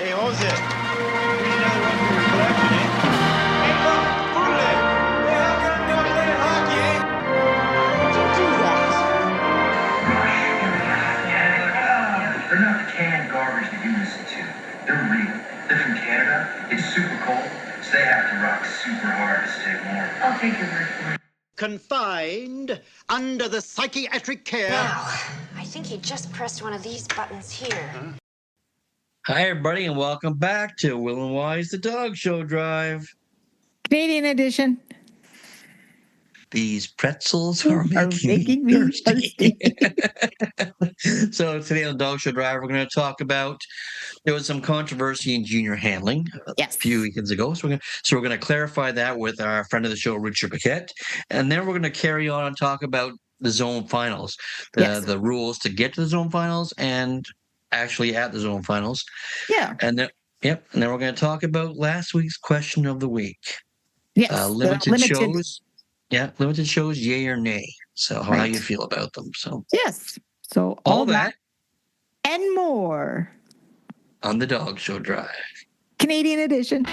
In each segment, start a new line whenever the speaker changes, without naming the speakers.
Hey, Jose, we need another one for your collection, eh? Hey, look, Boodle! Hey, how come you're not playing hockey, eh? Don't do that.
They're not the canned garbage that you listen to. They're real. They're from Canada. It's super cold, so they have to rock super hard to stay warm. I'll take your word for it.
Confined under the psychiatric care.
Now, I think he just pressed one of these buttons here.
Hi, everybody, and welcome back to Will and Wise, the Dog Show Drive.
Canadian edition.
These pretzels are making me thirsty. So today on the Dog Show Drive, we're going to talk about, there was some controversy in junior handling a few weekends ago. So we're going to clarify that with our friend of the show, Richard Paquette. And then we're going to carry on and talk about the zone finals, the rules to get to the zone finals and actually at the zone finals.
Yeah.
And then, and then we're going to talk about last week's question of the week.
Yes.
Limited shows. Yeah, limited shows, yay or nay. So how you feel about them. So
yes. So
all that
and more
on the Dog Show Drive.
Canadian edition.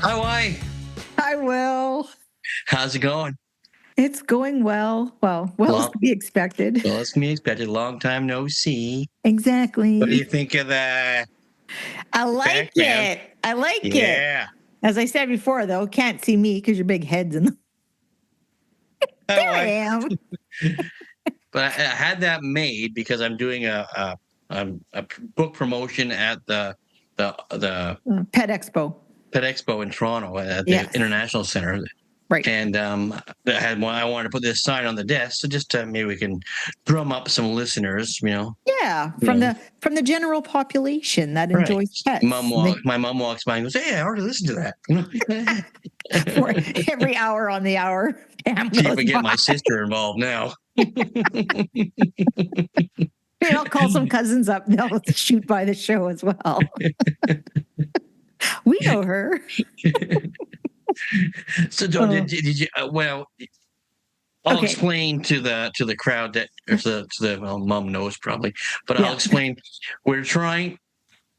Hi, Y.
Hi, Will.
How's it going?
It's going well. Well, as to be expected.
Well, as to be expected. Long time no see.
Exactly.
What do you think of that?
I like it. I like it.
Yeah.
As I said before, though, can't see me because your big head's in the... There I am.
But I had that made because I'm doing a book promotion at the
Pet Expo.
Pet Expo in Toronto at the International Center.
Right.
And I wanted to put this sign on the desk, so just maybe we can drum up some listeners,
Yeah, from the general population that enjoys pets.
My mom walks by and goes, "Hey, I already listened to that."
For every hour on the hour.
See if we get my sister involved now.
Maybe I'll call some cousins up. They'll shoot by the show as well. We know her.
So, did you? I'll explain to the crowd that, mom knows probably, but I'll explain. We're trying.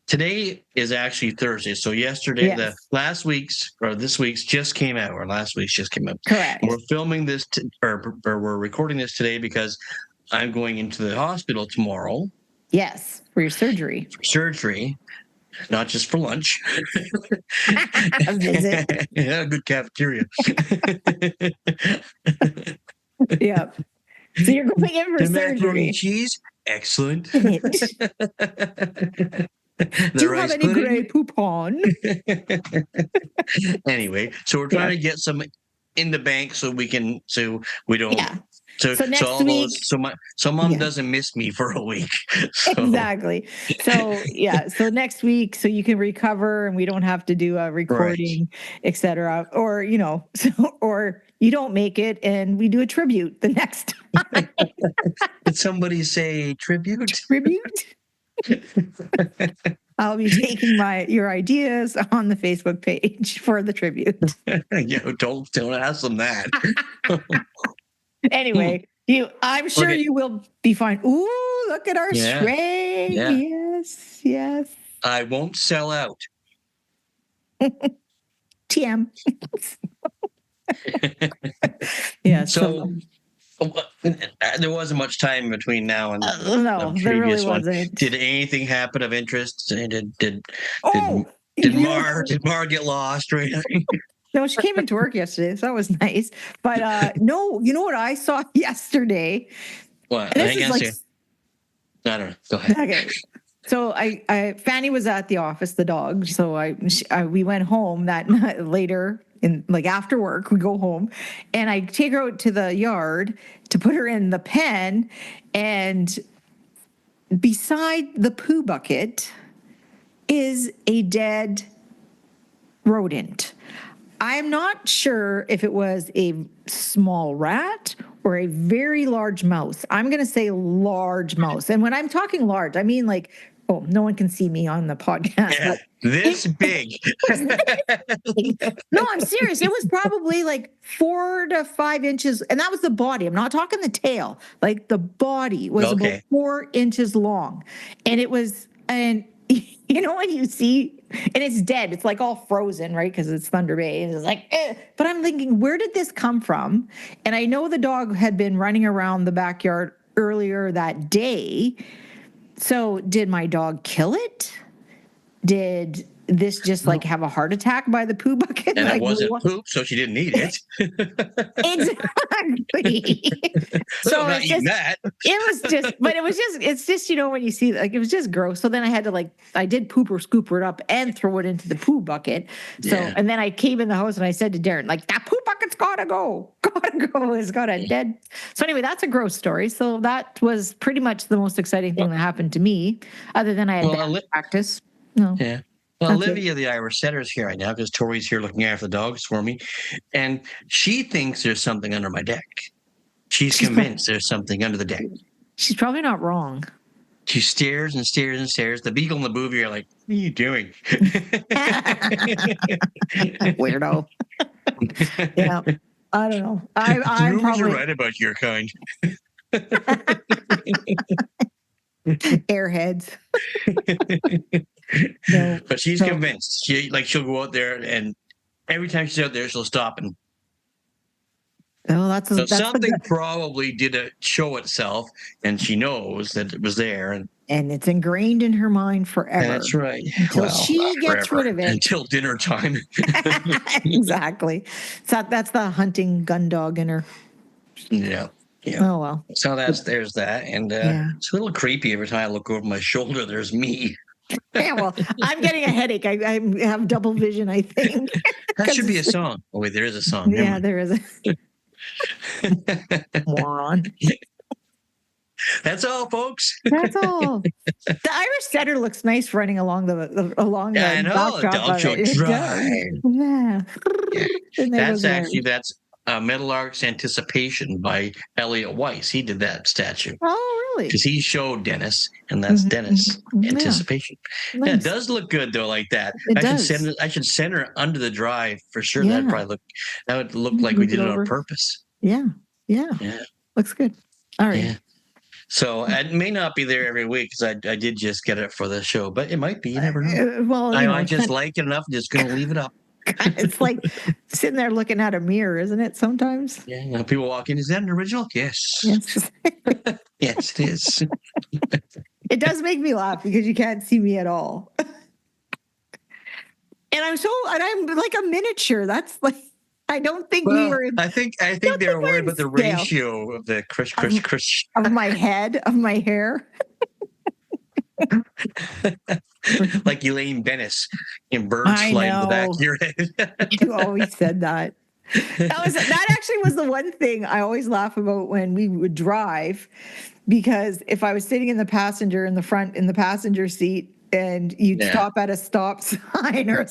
Today is actually Thursday, so yesterday, this week's just came out, or last week's just came out.
Correct.
We're filming this, or we're recording this today because I'm going into the hospital tomorrow.
Yes, for your surgery.
Not just for lunch.
A visit.
Yeah, good cafeteria.
Yeah. So you're going in for surgery.
Cheese, excellent.
Do you have any Grey Poupon?
Anyway, so we're trying to get some in the bank so we don't. Yeah. So next week, mom doesn't miss me for a week. So.
Exactly. So next week, so you can recover and we don't have to do a recording, etc. Or or you don't make it and we do a tribute the next time.
Did somebody say tribute?
Tribute. I'll be taking your ideas on the Facebook page for the tribute.
Don't ask them that.
Anyway, I'm sure you will be fine. Ooh, look at our string. Yeah. Yes.
I won't sell out.
TM. Yeah.
So there wasn't much time between now and
no,
the
there
previous
really
one.
wasn't.
Did anything happen of interest? Did Mar get lost or anything?
No, she came into work yesterday, so that was nice. But no, you know what I saw yesterday?
What? I don't know. Go ahead.
Okay. So Fanny was at the office, the dog. So we went home that night later. After work, we go home and I take her out to the yard to put her in the pen, and beside the poo bucket is a dead rodent. I'm not sure if it was a small rat or a very large mouse. I'm going to say large mouse. And when I'm talking large, I mean like, oh, no one can see me on the podcast.
Yeah, this big.
No, I'm serious. It was probably like 4 to 5 inches. And that was the body. I'm not talking the tail. Like the body was about 4 inches long. And it was, and you know, when you see, and it's dead, it's like all frozen, right? Because it's Thunder Bay. And it's like, eh. But I'm thinking, where did this come from? And I know the dog had been running around the backyard earlier that day. So did my dog kill it? Did this just like have a heart attack by the poo bucket?
And
like,
it wasn't poop, so she didn't eat it.
Exactly. So
I'm not eating that.
It's just, you know, when you see, like, it was just gross. So then I had to, like, I did poop or scooper it up and throw it into the poo bucket. So, and then I came in the house and I said to Darren, like, that poo bucket's gotta go. It's got a dead. So anyway, that's a gross story. So that was pretty much the most exciting thing that happened to me, other than I had practice. No.
Yeah. Well, Olivia, the Irish setter, is here right now because Tori's here looking after the dogs for me. And she thinks there's something under my deck. She's convinced there's something under the deck.
She's probably not wrong.
She stares and stares and stares. The beagle and the booby are like, what are you doing?
Weirdo. Yeah. I don't know. I'm probably
right about your kind.
Airheads. No,
but she's convinced. She'll go out there, and every time she's out there, she'll stop and.
Oh, that's
something probably did show itself, and she knows that it was there, and
it's ingrained in her mind forever.
That's right.
Until she gets rid of it.
Until dinner time.
Exactly. So that's the hunting gun dog in her.
Yeah.
Oh well.
So there's that, and it's a little creepy every time I look over my shoulder. There's me.
Yeah, well, I'm getting a headache. I have double vision, I think.
That should be a song. Oh wait, there is a song.
Yeah, there is. Moron.
That's all, folks.
That's all. The Irish setter looks nice running along the
I know. Dog show drive.
Yeah.
That's Meadowlark's Anticipation by Elliot Weiss. He did that statue.
Oh, really?
Because he showed Dennis, and that's Dennis Anticipation.
Nice.
Yeah, it does look good though, like that. I should send her under the drive for sure.
Yeah.
That would look like we did it on purpose.
Yeah. Looks good. All right.
Yeah. So it may not be there every week because I did just get it for the show, but it might be. You never know.
Well,
I just like it enough. I'm just going to leave it up.
It's like sitting there looking at a mirror, isn't it? Sometimes.
Yeah. People walk in. Is that an original? Yes. Yes, it is.
It does make me laugh because you can't see me at all. And I'm like a miniature. That's like, I don't think we were.
I think they were worried about the ratio of the crush
of my head, of my hair.
Like Elaine Bennis in Birds Fly in the back of your head.
You always said that. That actually was the one thing I always laugh about when we would drive, because if I was sitting in the passenger seat and you'd stop at a stop sign or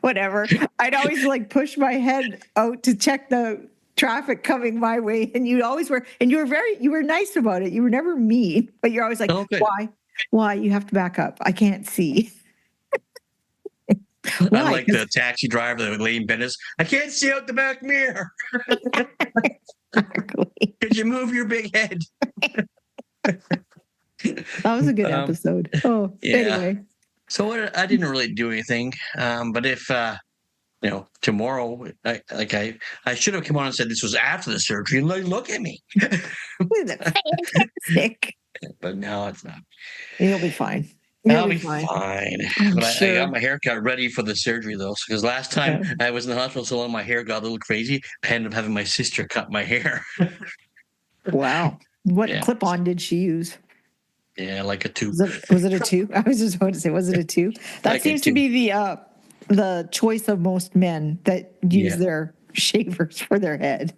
whatever, I'd always like push my head out to check the traffic coming my way, and you were nice about it. You were never mean, but you're always like, why you have to back up? I can't see.
I like the taxi driver that Elaine Bennis. I can't see out the back mirror.
Exactly.
Could you move your big head?
That was a good episode. Anyway.
So I didn't really do anything, but if tomorrow, I should have come on and said this was after the surgery, and look at me.
Fantastic.
But no, it's not.
You'll be fine.
I'll be fine. But I got my haircut ready for the surgery though, because last time I was in the hospital so long, my hair got a little crazy. I ended up having my sister cut my hair.
Wow. What clip-on did she use?
Yeah, like a 2.
Was it a 2? I was just going to say, was it a 2? That like seems to be the choice of most men that use their shavers for their head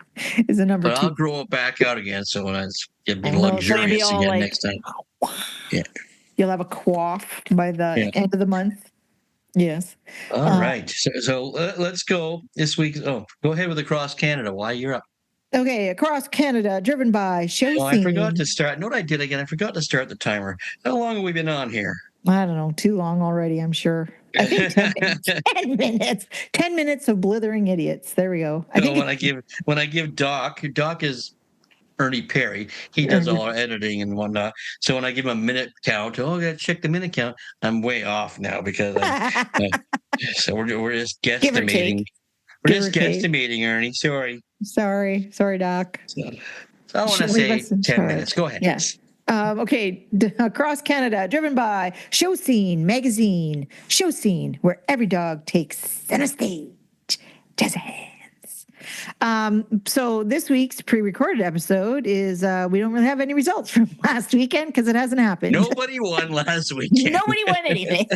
is a number 2.
But I'll grow it back out again, so when it's getting luxurious again next time. Yeah.
You'll have a coif by the end of the month. Yes.
All right. So let's go this week. Oh, go ahead with Across Canada. Why you're up?
Okay, across Canada, driven by show
I forgot to start. Know what I did again? I forgot to start the timer. How long have we been on here?
I don't know, too long already, I'm sure. I think 10 minutes. 10 minutes. 10 minutes of blithering idiots. There we go.
When I give Doc is Ernie Perry. He does all our editing and whatnot. So when I give him a minute count, I gotta check the minute count. I'm way off now because so we're just guesstimating. We're just guesstimating, Ernie. Sorry,
Doc.
So I want to say 10 minutes. Go ahead.
Yes. Okay, across Canada, driven by Show Scene Magazine. Show Scene, where every dog takes center stage. Jazz hands. So this week's pre-recorded episode is we don't really have any results from last weekend because it hasn't happened.
Nobody won last weekend.
Nobody won anything.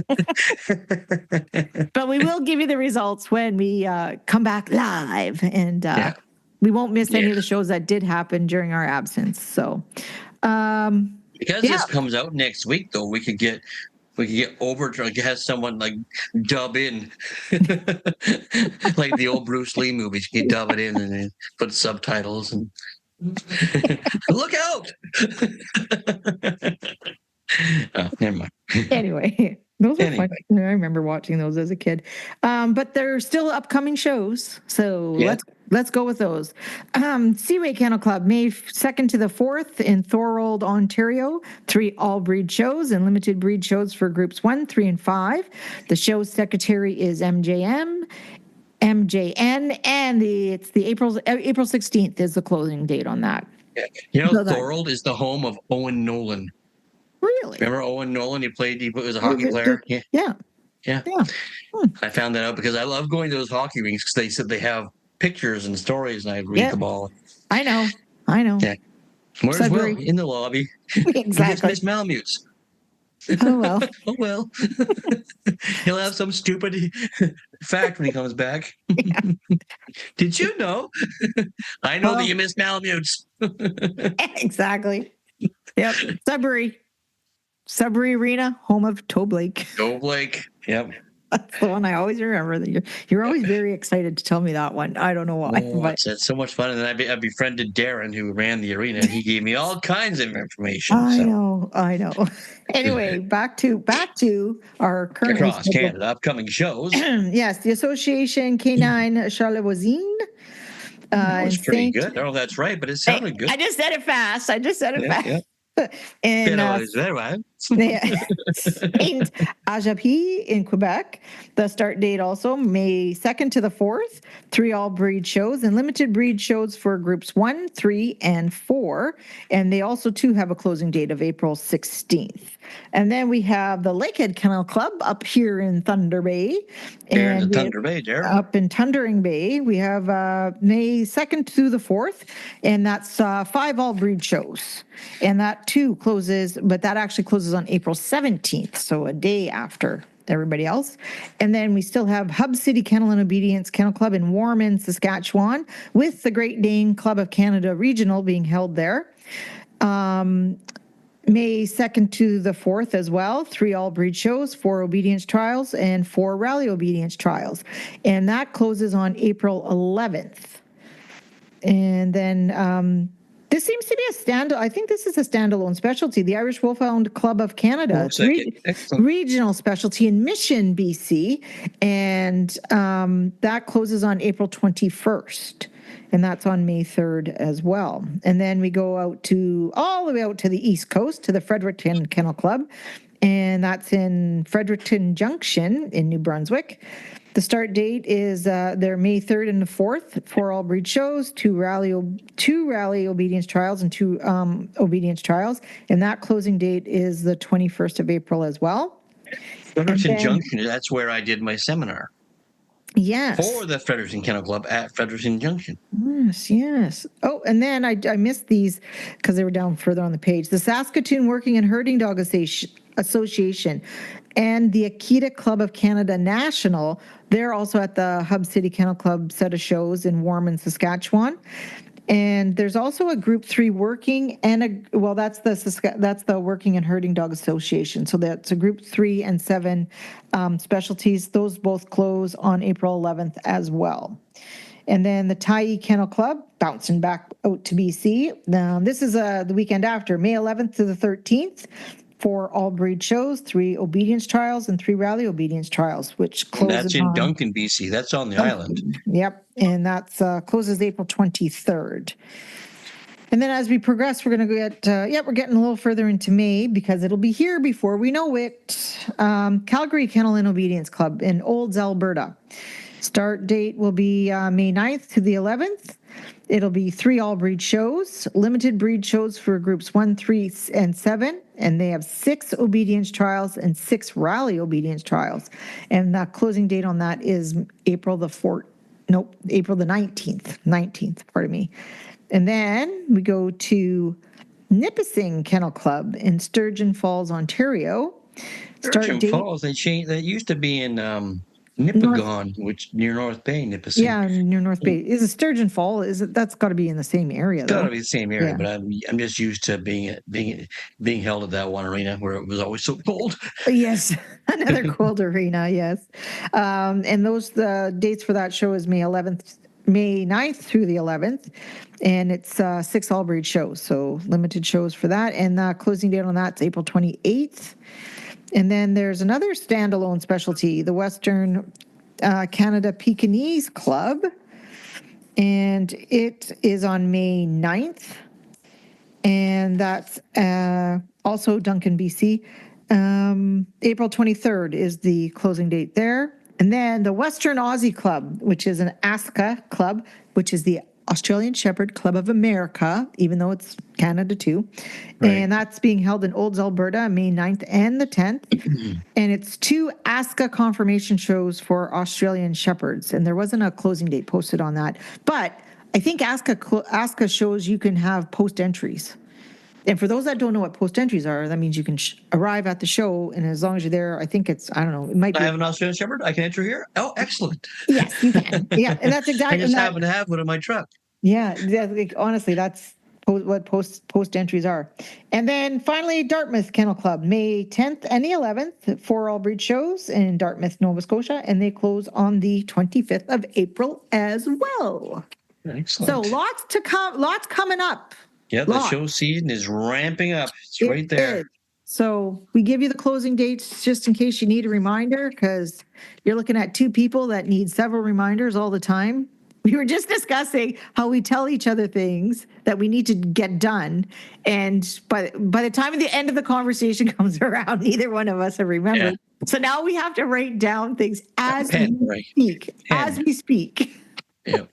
But we will give you the results when we come back live, and we won't miss any of the shows that did happen during our absence. So
because this comes out next week, though, we could get over to have someone like dub in like the old Bruce Lee movies. You can dub it in and then put subtitles and look out. Oh, never mind.
Anyway, those are fun. I remember watching those as a kid. But they're still upcoming shows, so let's go with those. Seaway Kennel Club, May 2nd to the 4th in Thorold, Ontario. 3 all-breed shows and limited breed shows for groups 1, 3, and 5. The show's secretary is MJN, and it's the April 16th is the closing date on that.
You know, Thorold is the home of Owen Nolan.
Really?
Remember Owen Nolan? He was a hockey player.
Yeah.
I found that out because I love going to those hockey rinks because they said they have pictures and stories, and I read them all.
I know.
Yeah. Where's Will? In the lobby.
Exactly.
Miss Malamutes.
Oh, well.
Oh, well. He'll have some stupid fact when he comes back.
Yeah.
Did you know? I know that you miss Malamutes.
Exactly. Yep. Sudbury Arena, home of Toe Blake.
Yep.
That's the one I always remember. You're always very excited to tell me that one. I don't know why.
It's so much fun. And then I befriended Darren, who ran the arena, and he gave me all kinds of information.
I know. Anyway, back to our current
across Canada upcoming shows.
Yes, the Association Canine Charlevoixine.
That was pretty good. I don't know if that's right, but it sounded good.
I just said it fast.
Yeah.
And Saint Ajapi in Quebec. The start date also May 2nd to the 4th. 3 all-breed shows and limited breed shows for groups 1, 3, and 4. And they also, too, have a closing date of April 16th. And then we have the Lakehead Kennel Club up here in Thunder Bay. Up in Thundering Bay, we have May 2nd to the 4th, and that's 5 all-breed shows. And that, too, closes, but that actually closes on April 17th, so a day after everybody else. And then we still have Hub City Kennel and Obedience Kennel Club in Warman, Saskatchewan, with the Great Dane Club of Canada Regional being held there. May 2nd to the 4th as well, 3 all-breed shows, 4 obedience trials, and 4 rally obedience trials. And that closes on April 11th. And then this seems to be I think this is a standalone specialty. The Irish Wolfhound Club of Canada, regional specialty in Mission, BC. And that closes on April 21st. And that's on May 3rd as well. And then we go all the way out to the East Coast to the Fredericton Kennel Club. And that's in Fredericton Junction in New Brunswick. The start date is their May 3rd and the 4th, 4 all-breed shows, 2 rally obedience trials, and 2 obedience trials. And that closing date is the 21st of April as well.
Fredericton Junction, that's where I did my seminar.
Yes.
For the Fredericton Kennel Club at Fredericton Junction.
Yes. Oh, and then I missed these because they were down further on the page. The Saskatoon Working and Herding Dog Association and the Akita Club of Canada National, they're also at the Hub City Kennel Club set of shows in Warman, Saskatchewan. And there's also a Group 3 working and that's the Working and Herding Dog Association. So that's a Group 3 and 7 specialties. Those both close on April 11th as well. And then the Tyee Kennel Club, bouncing back out to BC. Now, this is the weekend after, May 11th to the 13th, 4 all-breed shows, 3 obedience trials, and 3 rally obedience trials, which
And
closes
that's in
on...
Duncan, BC. That's on the island.
Yep, and that's closes April 23rd. And then as we progress, we're going to get, we're getting a little further into May because it'll be here before we know it. Calgary Kennel and Obedience Club in Olds, Alberta. Start date will be May 9th to the 11th. It'll be 3 all-breed shows, limited breed shows for groups 1, 3, and 7, and they have 6 obedience trials and 6 rally obedience trials. And the closing date on that is April the 19th, pardon me. And then we go to Nipissing Kennel Club in Sturgeon Falls, Ontario.
Sturgeon Falls, they changed. That used to be in Nipigon, which near North Bay, Nipissing.
Yeah, near North Bay. Is it Sturgeon Fall? That's got to be in the same area.
It's got to be the same area, but I'm just used to being held at that one arena where it was always so cold.
Yes, another cold arena. Yes, and the dates for that show is May 9th through the 11th, and it's 6 all-breed shows, so limited shows for that. And the closing date on that's April 28th. And then there's another standalone specialty, the Western Canada Pekingese Club, and it is on May 9th, and that's also Duncan, BC. April 23rd is the closing date there. And then the Western Aussie Club, which is an ASCA club, which is the Australian Shepherd Club of America, even though it's Canada too. Right. And that's being held in Olds, Alberta, May 9th and the 10th. And it's 2 ASCA confirmation shows for Australian Shepherds. And there wasn't a closing date posted on that. But I think ASCA shows you can have post entries. And for those that don't know what post entries are, that means you can arrive at the show, and as long as you're there, I think it's, I don't know, it might be.
I have an Australian Shepherd. I can enter here. Oh, excellent.
Yes, you can. Yeah, and that's exactly.
I just happen to have one in my truck.
Yeah, honestly, that's what post entries are. And then finally, Dartmouth Kennel Club, May 10th and the 11th, 4 all-breed shows in Dartmouth, Nova Scotia, and they close on the 25th of April as well.
Excellent.
So lots coming up.
Yeah, the show season is ramping up. It's right there.
Is. So we give you the closing dates just in case you need a reminder, because you're looking at 2 people that need several reminders all the time. We were just discussing how we tell each other things that we need to get done. And by the time the end of the conversation comes around, neither one of us have remembered. Yeah. So now we have to write down things as we speak. As we speak.
Yeah.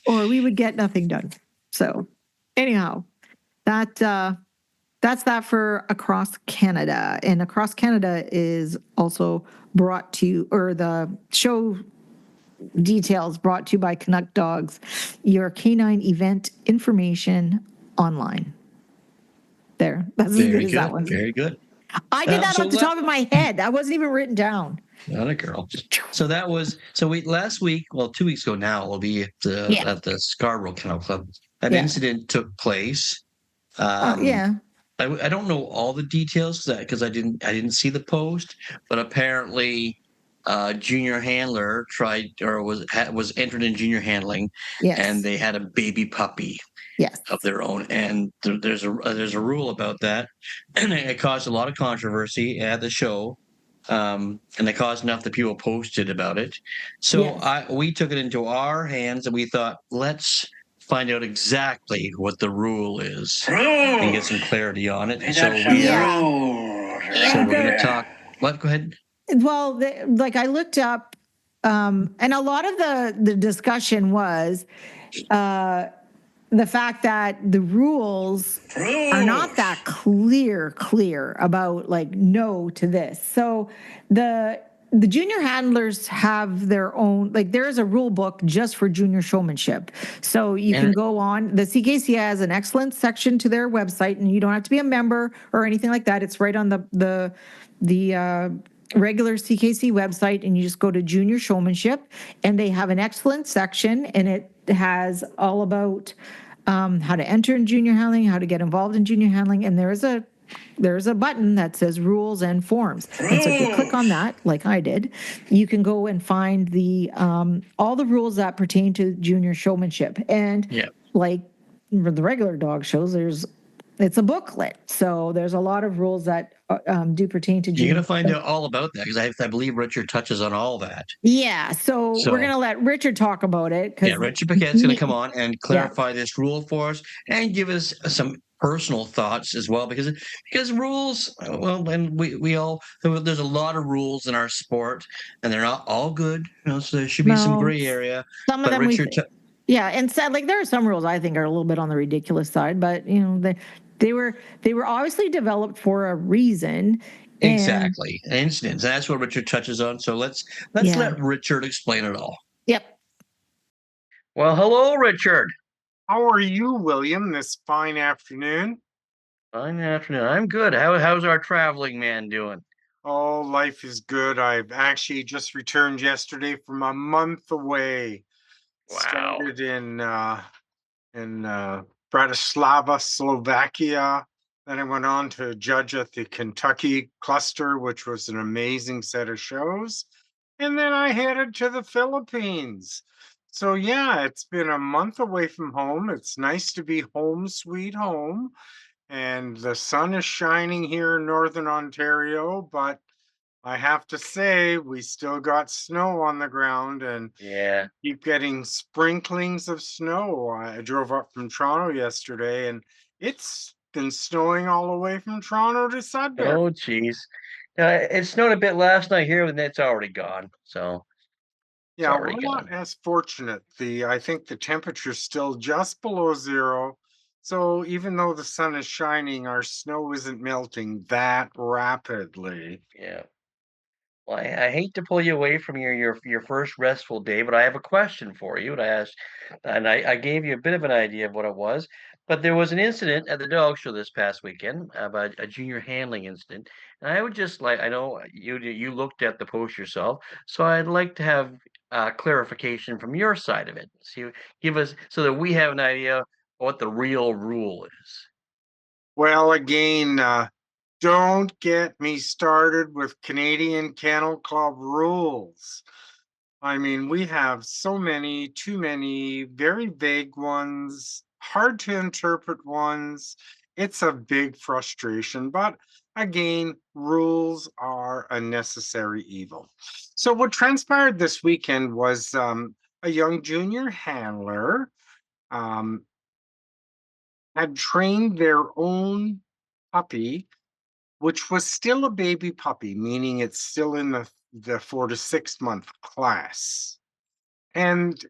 Or we would get nothing done. So anyhow, that's that for Across Canada. And Across Canada is also brought to you, or the show details brought to you by Canuck Dogs, your canine event information online. There. That's
very
as good as
good.
that one.
Very good.
I did that off the top of my head. That wasn't even written down.
Not a girl. So that was last week. Well, 2 weeks ago now. We'll be at the Scarborough Kennel Club. An incident took place. I don't know all the details because I didn't see the post, but apparently, junior handler was entered in junior handling, and they had a baby puppy.
Yes.
Of their own, and there's a rule about that, and it caused a lot of controversy at the show, and it caused enough that people posted about it. So we took it into our hands, and we thought, let's find out exactly what the rule is and get some clarity on it. So we're going to talk. What? Go ahead.
Well, I looked up, and a lot of the discussion was. The fact that the rules are not that clear about no to this. So the junior handlers have their own, there is a rule book just for junior showmanship. So you can go on, the CKC has an excellent section to their website, and you don't have to be a member or anything like that. It's right on the regular CKC website, and you just go to junior showmanship, and they have an excellent section, and it has all about how to enter in junior handling, how to get involved in junior handling, and there is a there's a button that says rules and forms. And so if you click on that, like I did, you can go and find the all the rules that pertain to junior showmanship. And like the regular dog shows, it's a booklet. So there's a lot of rules that do pertain to junior.
You're going to find out all about that because I believe Richard touches on all that.
Yeah. So we're going to let Richard talk about it.
Yeah, Richard Paquette's going to come on and clarify this rule for us and give us some personal thoughts as well, because rules, well, and we all, there's a lot of rules in our sport and they're not all good, so there should be some gray area.
Some of them and said, like, there are some rules I think are a little bit on the ridiculous side, but they were obviously developed for a reason.
Exactly. Incidents. That's what Richard touches on. So let's let Richard explain it all.
Yep.
Well, hello, Richard.
How are you, William, this fine afternoon?
Fine afternoon. I'm good. How's our traveling man doing?
Oh, life is good. I've actually just returned yesterday from a month away.
Wow.
Started in Bratislava, Slovakia. Then I went on to judge at the Kentucky cluster, which was an amazing set of shows. And then I headed to the Philippines. So yeah, it's been a month away from home. It's nice to be home, sweet home. And the sun is shining here in Northern Ontario, but I have to say, we still got snow on the ground and keep getting sprinklings of snow. I drove up from Toronto yesterday and it's been snowing all the way from Toronto to Sudbury.
Oh, geez. It snowed a bit last night here, and it's already gone. So,
yeah, we're not as fortunate. I think the temperature's still just below zero. So even though the sun is shining, our snow isn't melting that rapidly.
Yeah. Well, I hate to pull you away from your first restful day, but I have a question for you. And I gave you a bit of an idea of what it was, but there was an incident at the dog show this past weekend about a junior handling incident, and I would just like, I know you looked at the post yourself, so I'd like to have clarification from your side of it. So give us so that we have an idea what the real rule is.
Well, again, don't get me started with Canadian Kennel Club rules. I mean, we have so many, too many, very vague ones, hard to interpret ones. It's a big frustration, but again, rules are a necessary evil. So what transpired this weekend was a young junior handler had trained their own puppy, which was still a baby puppy, meaning it's still in the 4 to 6 month class. And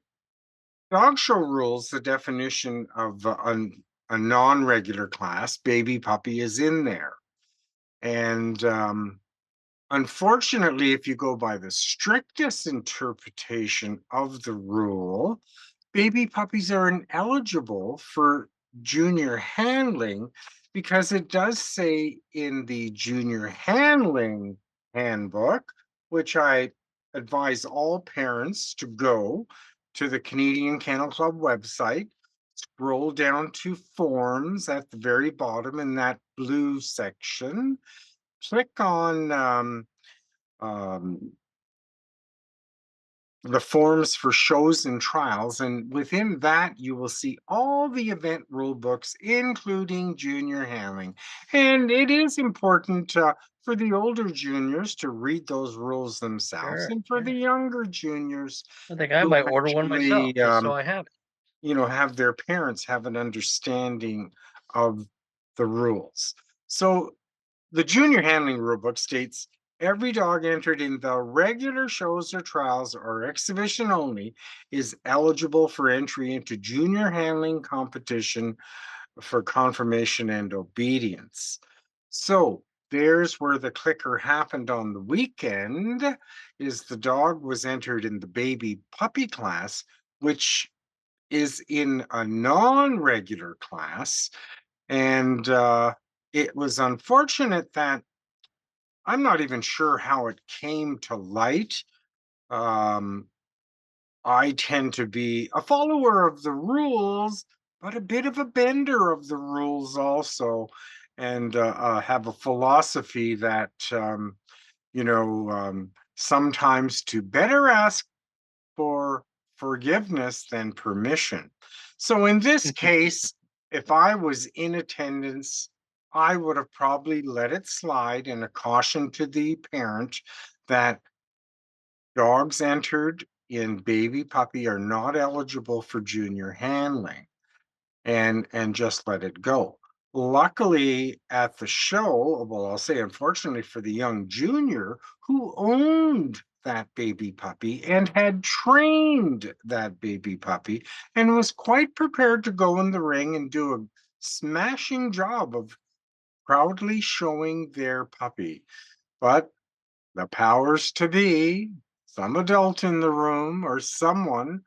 dog show rules, the definition of a non-regular class, baby puppy is in there. And unfortunately, if you go by the strictest interpretation of the rule, baby puppies are ineligible for junior handling because it does say in the junior handling handbook, which I advise all parents to go to the Canadian Kennel Club website, scroll down to forms at the very bottom in that blue section, click on the forms for shows and trials, and within that you will see all the event rule books, including junior handling. And it is important for the older juniors to read those rules themselves, and for the younger juniors,
I think I might order one myself, just so I have it.
Have their parents have an understanding of the rules. So the junior handling rulebook states, every dog entered in the regular shows or trials or exhibition only is eligible for entry into junior handling competition for conformation and obedience. So there's where the clicker happened on the weekend, is the dog was entered in the baby puppy class, which is in a non-regular class. And it was unfortunate that I'm not even sure how it came to light. I tend to be a follower of the rules, but a bit of a bender of the rules also. and have a philosophy that, sometimes to better ask for forgiveness than permission. So in this case, if I was in attendance, I would have probably let it slide and a caution to the parent that dogs entered in baby puppy are not eligible for junior handling, and just let it go. Luckily, at the show, well, I'll say unfortunately for the young junior who owned that baby puppy and had trained that baby puppy and was quite prepared to go in the ring and do a smashing job of proudly showing their puppy. But the powers to be, some adult in the room or someone,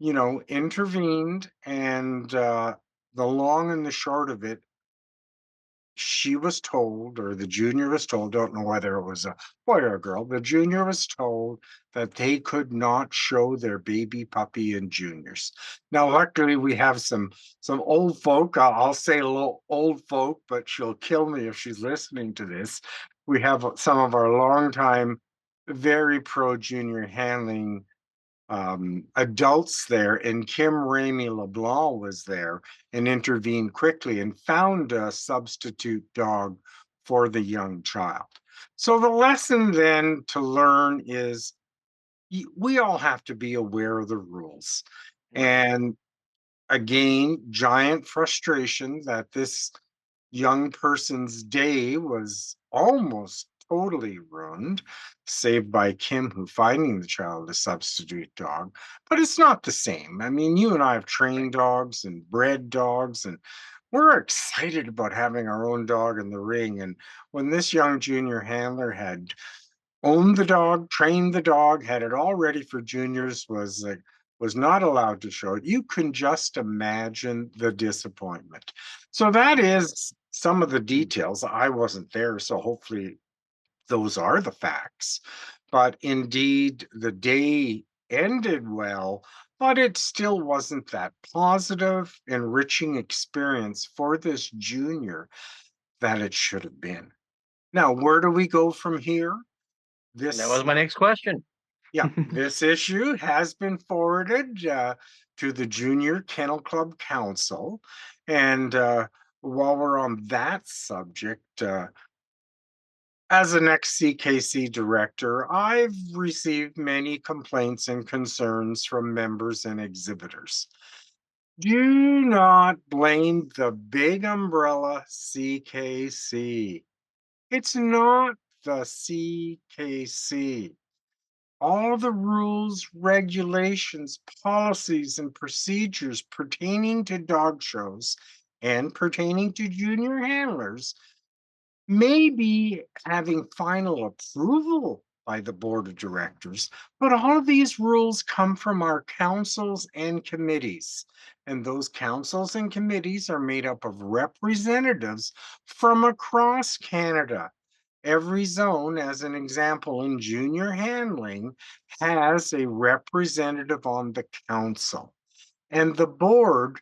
intervened, and the long and the short of it, she was told, or the junior was told, don't know whether it was a boy or a girl, the junior was told that they could not show their baby puppy in juniors. Now, luckily, we have some old folk. I'll say a little old folk, but she'll kill me if she's listening to this. We have some of our longtime, very pro junior handling adults there, and Kim Ramey LeBlanc was there and intervened quickly and found a substitute dog for the young child. So the lesson then to learn is we all have to be aware of the rules. And again, giant frustration that this young person's day was almost totally ruined, saved by Kim, who finding the child a substitute dog. But it's not the same. I mean, you and I have trained dogs and bred dogs, and we're excited about having our own dog in the ring. And when this young junior handler had owned the dog, trained the dog, had it all ready for juniors, was not allowed to show it. You can just imagine the disappointment. So that is some of the details. I wasn't there, so hopefully those are the facts. But indeed, the day ended well, but it still wasn't that positive, enriching experience for this junior that it should have been. Now, where do we go from here?
That was my next question.
Yeah, this issue has been forwarded to the Junior Kennel Club Council. And while we're on that subject, as an ex-CKC director, I've received many complaints and concerns from members and exhibitors. Do not blame the big umbrella CKC. It's not the CKC. All the rules, regulations, policies, and procedures pertaining to dog shows and pertaining to junior handlers may be having final approval by the board of directors, but all of these rules come from our councils and committees. And those councils and committees are made up of representatives from across Canada. Every zone, as an example, in junior handling, has a representative on the council. And the board,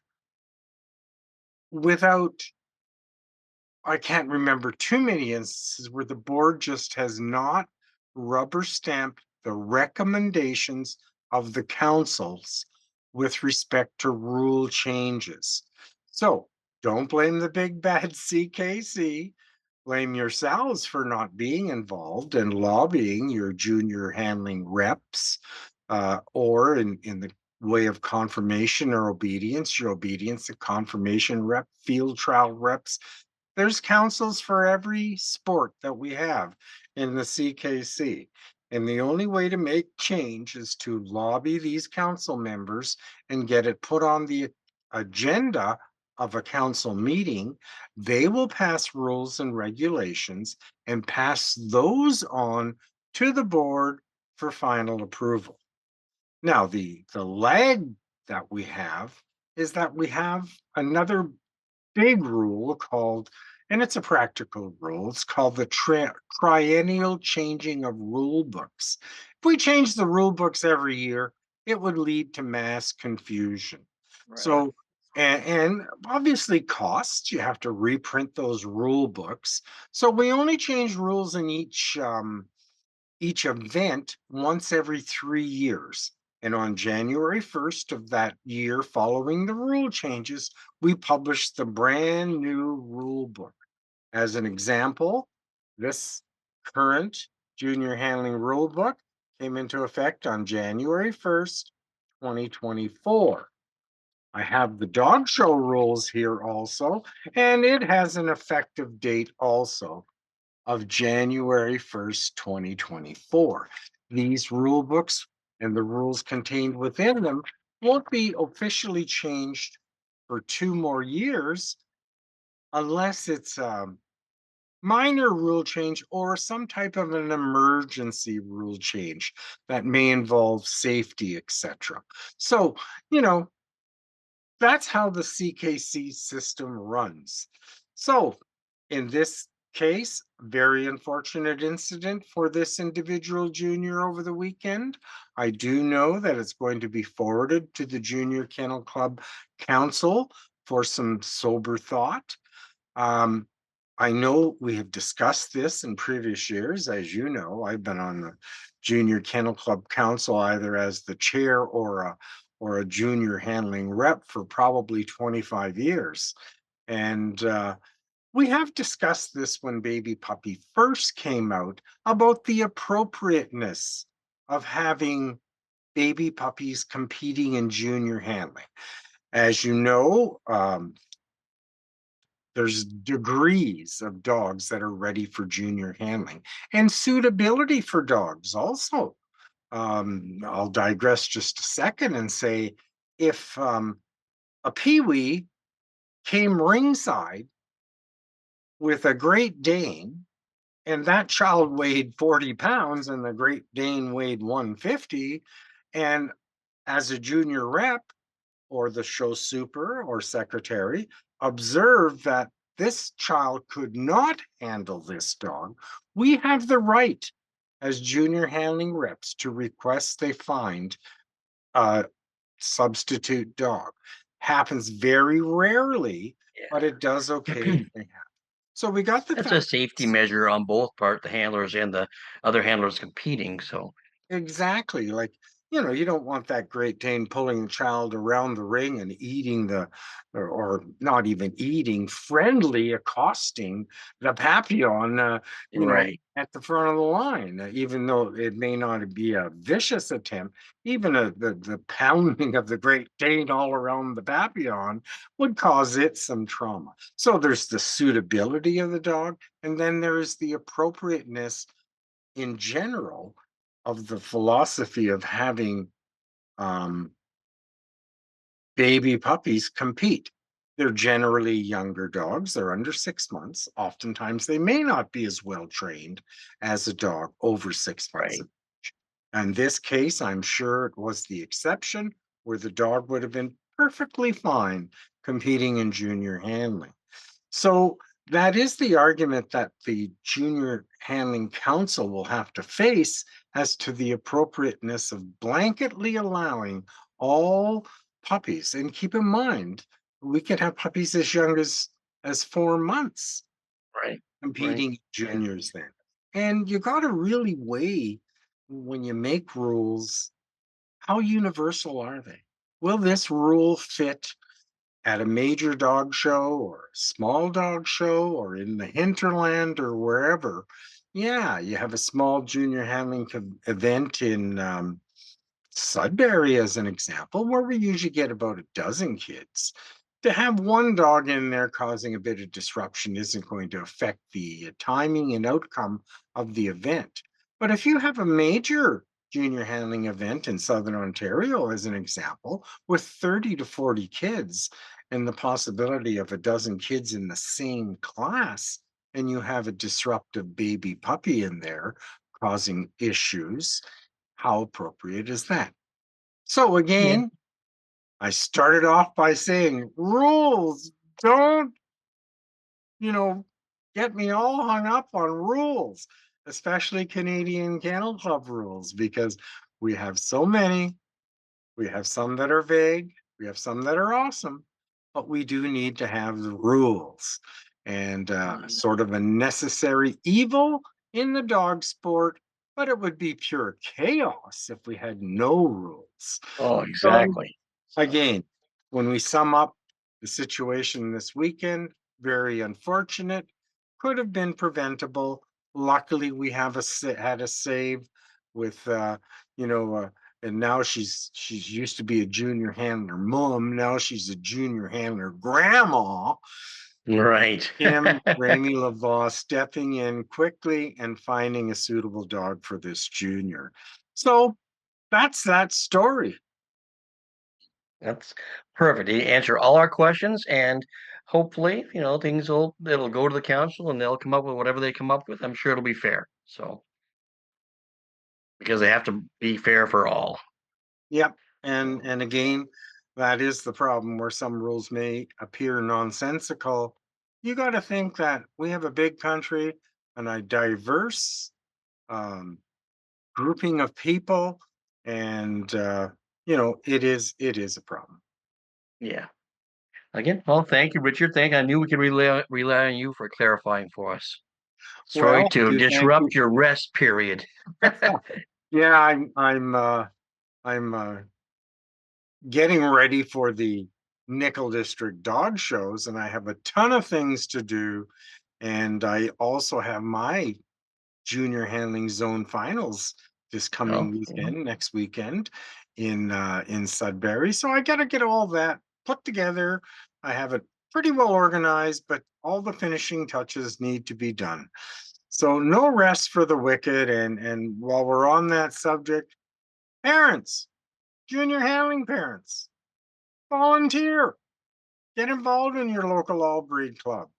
I can't remember too many instances where the board just has not rubber stamped the recommendations of the councils with respect to rule changes. So don't blame the big bad CKC. Blame yourselves for not being involved and lobbying your junior handling reps, or in the way of confirmation or obedience, your obedience and confirmation rep, field trial reps. There's councils for every sport that we have in the CKC. And the only way to make change is to lobby these council members and get it put on the agenda of a council meeting. They will pass rules and regulations and pass those on to the board for final approval. Now, the lag that we have is that we have another big rule called, and it's a practical rule, it's called the triennial changing of rule books. If we change the rule books every year, it would lead to mass confusion. Right. So And obviously costs. You have to reprint those rule books. So we only change rules in each event once every 3 years. And on January 1st of that year following the rule changes, we publish the brand new rule book. As an example, this current junior handling rule book came into effect on January 1st, 2024. I have the dog show rules here also, and it has an effective date also of January 1st, 2024. These rule books and the rules contained within them won't be officially changed for 2 more years unless it's a minor rule change or some type of an emergency rule change that may involve safety, etc. So, you know, that's how the CKC system runs. So, in this case, very unfortunate incident for this individual junior over the weekend. I do know that it's going to be forwarded to the Junior Kennel Club Council for some sober thought. I know we have discussed this in previous years. As you know, I've been on the Junior Kennel Club Council either as the chair or a junior handling rep for probably 25 years. And we have discussed this when Baby Puppy first came out about the appropriateness of having baby puppies competing in junior handling. As you know, there's degrees of dogs that are ready for junior handling and suitability for dogs also. I'll digress just a second and say if a Peewee came ringside with a Great Dane and that child weighed 40 pounds and the Great Dane weighed 150, and as a junior rep or the show super or secretary observed that this child could not handle this dog, we have the right as junior handling reps to request they find a substitute dog. Happens very rarely, but it does occasionally happen. So we got the
That's a safety measure on both part, the handlers and the other handlers competing. So
Exactly. Like, you don't want that Great Dane pulling the child around the ring and eating or not even eating, friendly accosting the Papillon,
right,
at the front of the line, even though it may not be a vicious attempt, even the pounding of the Great Dane all around the Papillon would cause it some trauma. So there's the suitability of the dog, and then there's the appropriateness in general of the philosophy of having baby puppies compete. They're generally younger dogs. They're under 6 months. Oftentimes, they may not be as well trained as a dog over 6 months.
right.
In this case, I'm sure it was the exception where the dog would have been perfectly fine competing in junior handling. So that is the argument that the Junior Handling Council will have to face as to the appropriateness of blanketly allowing all puppies. And keep in mind, we could have puppies as young as 4 months
Right.
competing
Right.
juniors then. And you got to really weigh when you make rules, how universal are they? Will this rule fit at a major dog show or a small dog show or in the hinterland or wherever? Yeah, you have a small junior handling event in Sudbury as an example, where we usually get about a dozen kids. To have one dog in there causing a bit of disruption isn't going to affect the timing and outcome of the event. But if you have a major junior handling event in Southern Ontario, as an example, with 30 to 40 kids and the possibility of a dozen kids in the same class, and you have a disruptive baby puppy in there causing issues, how appropriate is that? So
Yeah.
again, I started off by saying rules. Don't, get me all hung up on rules, especially Canadian Kennel Club rules, because we have so many. We have some that are vague. We have some that are awesome. but we do need to have the rules. And sort of a necessary evil in the dog sport, but it would be pure chaos if we had no rules.
Oh,
So
exactly.
again, when we sum up the situation this weekend, very unfortunate, could have been preventable. Luckily, we have had a save with, you know, and now she's used to be a junior handler mom. Now she's a junior handler grandma.
Right.
Kim Ramey Lavaw stepping in quickly and finding a suitable dog for this junior. So that's that story.
That's perfect. You answer all our questions, and hopefully, it'll go to the council and they'll come up with whatever they come up with. I'm sure it'll be fair. So, because they have to be fair for all.
Yep. And again, that is the problem where some rules may appear nonsensical. You got to think that we have a big country and a diverse grouping of people, and it is a problem.
Yeah. Again, well, thank you, Richard. I knew we could rely on you for clarifying for us. Sorry
Well,
to
thank you.
disrupt your rest period.
Yeah, I'm getting ready for the Nickel District dog shows, and I have a ton of things to do. And I also have my junior handling zone finals this coming weekend, next weekend in Sudbury. So I got to get all that put together. I have it pretty well organized, but all the finishing touches need to be done. So no rest for the wicked. And while we're on that subject, parents, junior handling parents, volunteer, get involved in your local all breed club.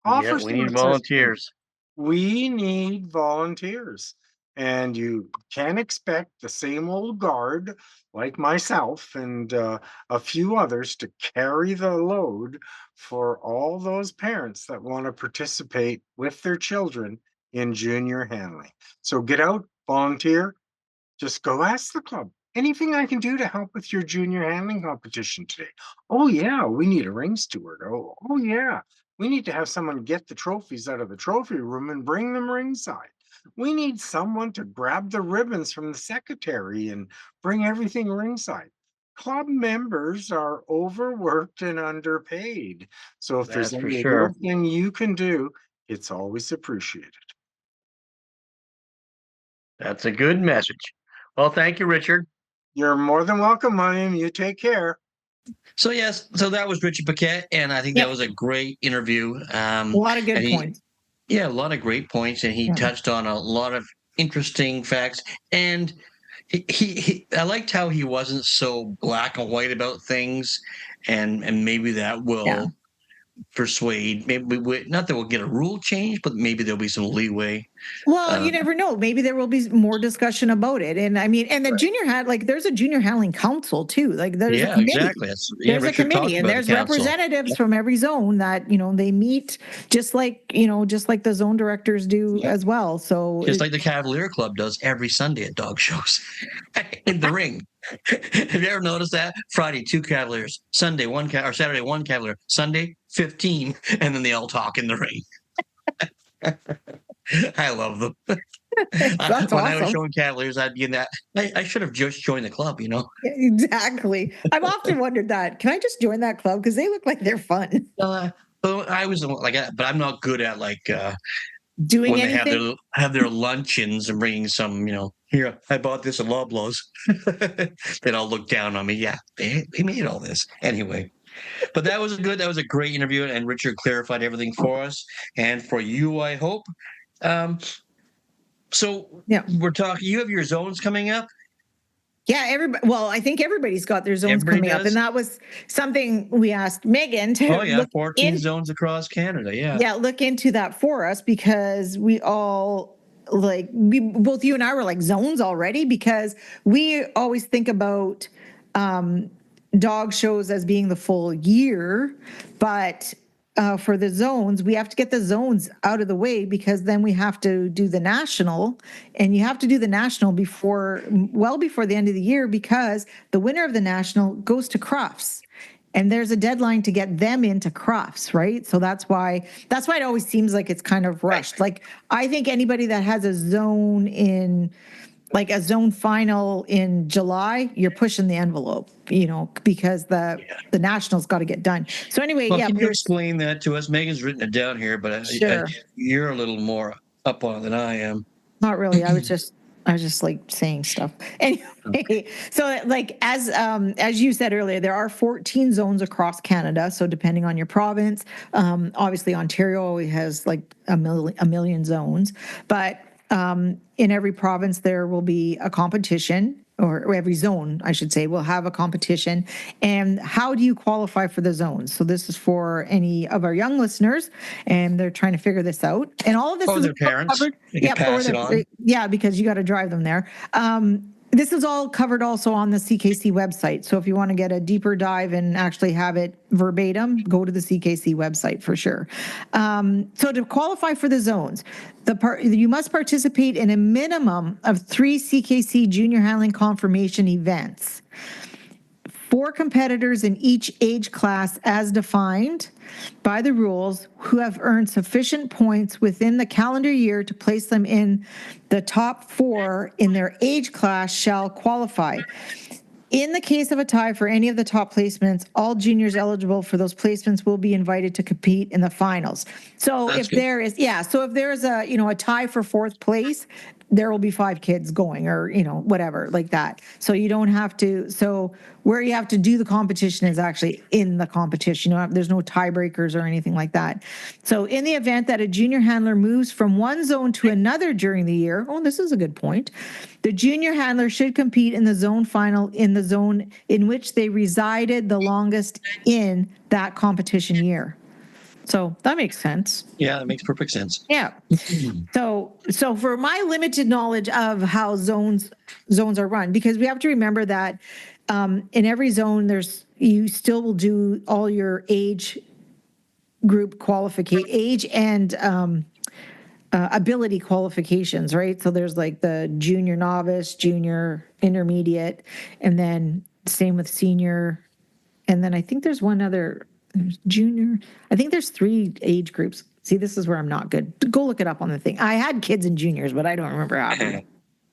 Yeah,
Offer
we
some
need
assistance.
volunteers.
We need volunteers. And you can expect the same old guard like myself and a few others to carry the load for all those parents that want to participate with their children in junior handling. So get out, volunteer, just go ask the club. Anything I can do to help with your junior handling competition today? Oh yeah, we need a ring steward. Oh yeah, we need to have someone get the trophies out of the trophy room and bring them ringside. We need someone to grab the ribbons from the secretary and bring everything ringside. Club members are overworked and underpaid. So if there's
That's for
any
sure.
little thing you can do, it's always appreciated.
That's a good message. Well, thank you, Richard.
You're more than welcome, William. You take care.
So yes, so that was Richard Paquette, and I think that was a great interview.
A lot of good points.
Yeah, a lot of great points, and he touched on a lot of interesting facts. And I liked how he wasn't so black and white about things, and maybe that will persuade. Maybe not that we'll get a rule change, but maybe there'll be some leeway.
Well, you never know. Maybe there will be more discussion about it. And I mean, and the junior there's a junior handling council too. Like there's a committee.
Exactly.
There's a committee, and there's representatives from every zone that they meet just like the zone directors do as well. So
just like the Cavalier Club does every Sunday at dog shows in the ring. Have you ever noticed that? Friday, 2 Cavaliers. Sunday, or Saturday, 1 Cavalier. Sunday, 15, and then they all talk in the ring. I love them.
That's
when
awesome.
I was showing Cavaliers, I'd be in that. I should have just joined the club,
Yeah, exactly. I've often wondered that. Can I just join that club? Because they look like they're fun.
I was like, but I'm not good at
doing
when
anything.
They have their luncheons and bringing some, here, I bought this at Loblaws. Then I'll look down on me. Yeah, they made all this anyway. But that was a great interview, and Richard clarified everything for us and for you, I hope. So we're talking. You have your zones coming up.
Yeah, I think everybody's got their zones coming up, and that was something we asked Megan to.
Oh yeah, 14 zones across Canada. Yeah,
look into that for us, because we all both you and I were like zones already, because we always think about dog shows as being the full year, but for the zones, we have to get the zones out of the way, because then we have to do the national, and you have to do the national before the end of the year, because the winner of the national goes to Crufts. And there's a deadline to get them into Crufts, right? So that's why it always seems like it's kind of rushed. Like, I think anybody that has a zone final in July, you're pushing the envelope, because the nationals got to get done. So anyway,
Well, can you explain that to us? Megan's written it down here, but
Sure.
You're a little more up on it than I am.
Not really. I was just like saying stuff. Anyway, so like as you said earlier, there are 14 zones across Canada. So depending on your province, obviously Ontario always has like a million zones, but in every province there will be a competition, or every zone, I should say, will have a competition. And how do you qualify for the zones? So this is for any of our young listeners, and they're trying to figure this out. And all of this is
their parents.
covered.
They can pass it on.
Yeah, because you got to drive them there. This is all covered also on the CKC website. So if you want to get a deeper dive and actually have it verbatim, go to the CKC website for sure. So to qualify for the zones, you must participate in a minimum of 3 CKC junior handling confirmation events. 4 competitors in each age class as defined by the rules who have earned sufficient points within the calendar year to place them in the top 4 in their age class shall qualify. In the case of a tie for any of the top placements, all juniors eligible for those placements will be invited to compete in the finals. So if there is a tie for 4th place, there will be 5 kids going, or whatever like that. So you don't have to. So where you have to do the competition is actually in the competition. There's no tiebreakers or anything like that. So in the event that a junior handler moves from one zone to another during the year, this is a good point. The junior handler should compete in the zone final in the zone in which they resided the longest in that competition year. So that makes sense.
Yeah, that makes perfect sense.
Yeah. So for my limited knowledge of how zones are run, because we have to remember that in every zone, you still will do all your age group age and ability qualifications, right? So there's like the junior novice, junior intermediate, and then same with senior. And then I think there's one other. There's junior. I think there's 3 age groups. See, this is where I'm not good. Go look it up on the thing. I had kids and juniors, but I don't remember how.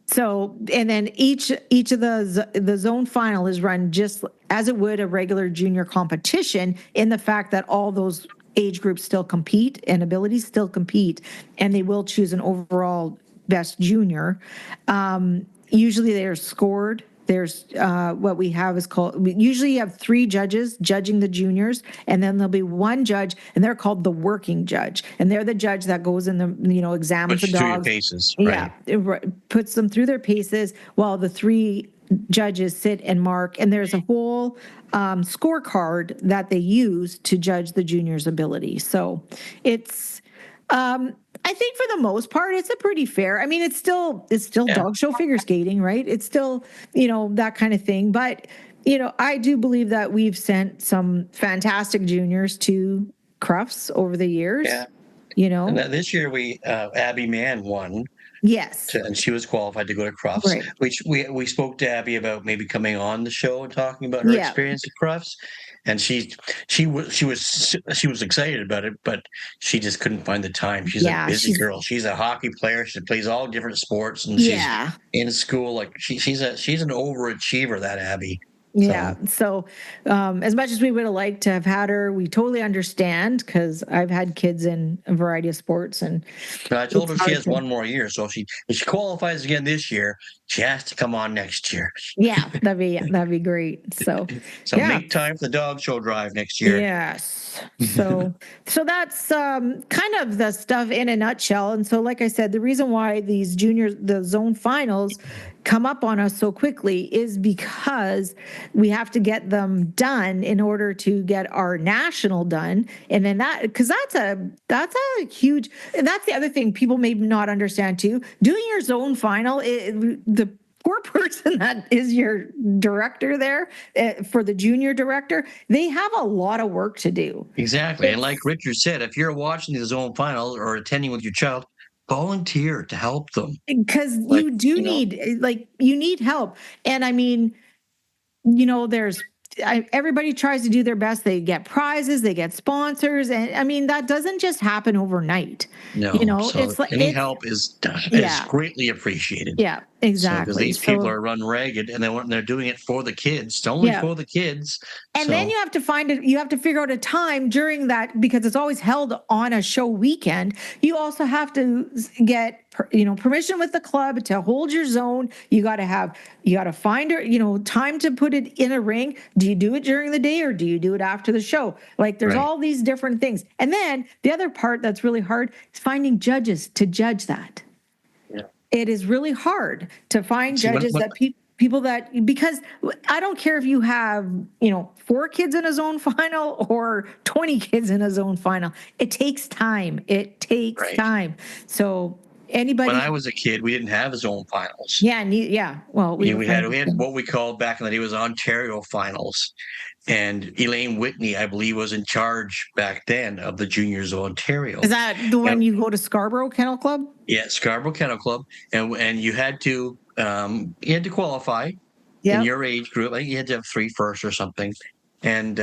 So, and then each of the zone final is run just as it would a regular junior competition, in the fact that all those age groups still compete and abilities still compete, and they will choose an overall best junior. Usually they are scored. There's what we have is called, we usually have 3 judges judging the juniors, and then there'll be 1 judge, and they're called the working judge. And they're the judge that goes in the, examines the dogs.
Through your paces,
right? Yeah, puts them through their paces while the 3 judges sit and mark. And there's a whole scorecard that they use to judge the juniors' ability. So it's, I think for the most part, it's a pretty fair. I mean, it's still dog show figure skating, right? It's still, that kind of thing. But, I do believe that we've sent some fantastic juniors to Crufts over the years.
Yeah. And this year Abby Mann won.
Yes.
And she was qualified to go to Crufts.
Right.
Which we spoke to Abby about maybe coming on the show and talking about her experience at Crufts. And she was excited about it, but she just couldn't find the time. She's a busy girl. She's a hockey player. She plays all different sports, and she's in school. Like she's an overachiever, that Abby.
Yeah. So as much as we would have liked to have had her, we totally understand, because I've had kids in a variety of sports.
But I told her she has 1 more year. So if she qualifies again this year, she has to come on next year.
Yeah, that'd be great. So
make time for the dog show drive next year.
Yes. So that's kind of the stuff in a nutshell. And so, like I said, the reason why the zone finals come up on us so quickly is because we have to get them done in order to get our national done. And then because that's a huge, and that's the other thing people may not understand too. Doing your zone final, the poor person that is your director there for the junior director, they have a lot of work to do.
Exactly. And like Richard said, if you're watching the zone finals or attending with your child, volunteer to help them,
because you need help. And I mean, there's everybody tries to do their best. They get prizes, they get sponsors, and I mean that doesn't just happen overnight.
No,
So
it's like any help is greatly appreciated.
Yeah, exactly.
Because these people are run ragged, and they're doing it for the kids, only for the kids.
And then you have to you have to figure out a time during that, because it's always held on a show weekend. You also have to get permission with the club to hold your zone. You got to find time to put it in a ring. Do you do it during the day or do you do it after the show? Like there's all these different things. And then the other part that's really hard is finding judges to judge that. Yeah. It is really hard to find judges that people that, because I don't care if you have 4 kids in a zone final or 20 kids in a zone final. It takes time. Time. So anybody.
When I was a kid, we didn't have zone finals.
Yeah. Well, we
had what we called back in the day was Ontario finals, and Elaine Whitney, I believe, was in charge back then of the juniors of Ontario.
Is that the one you go to Scarborough Kennel Club?
Yeah, Scarborough Kennel Club, and you had to qualify in your age group. I think you had to have 3 first or something, and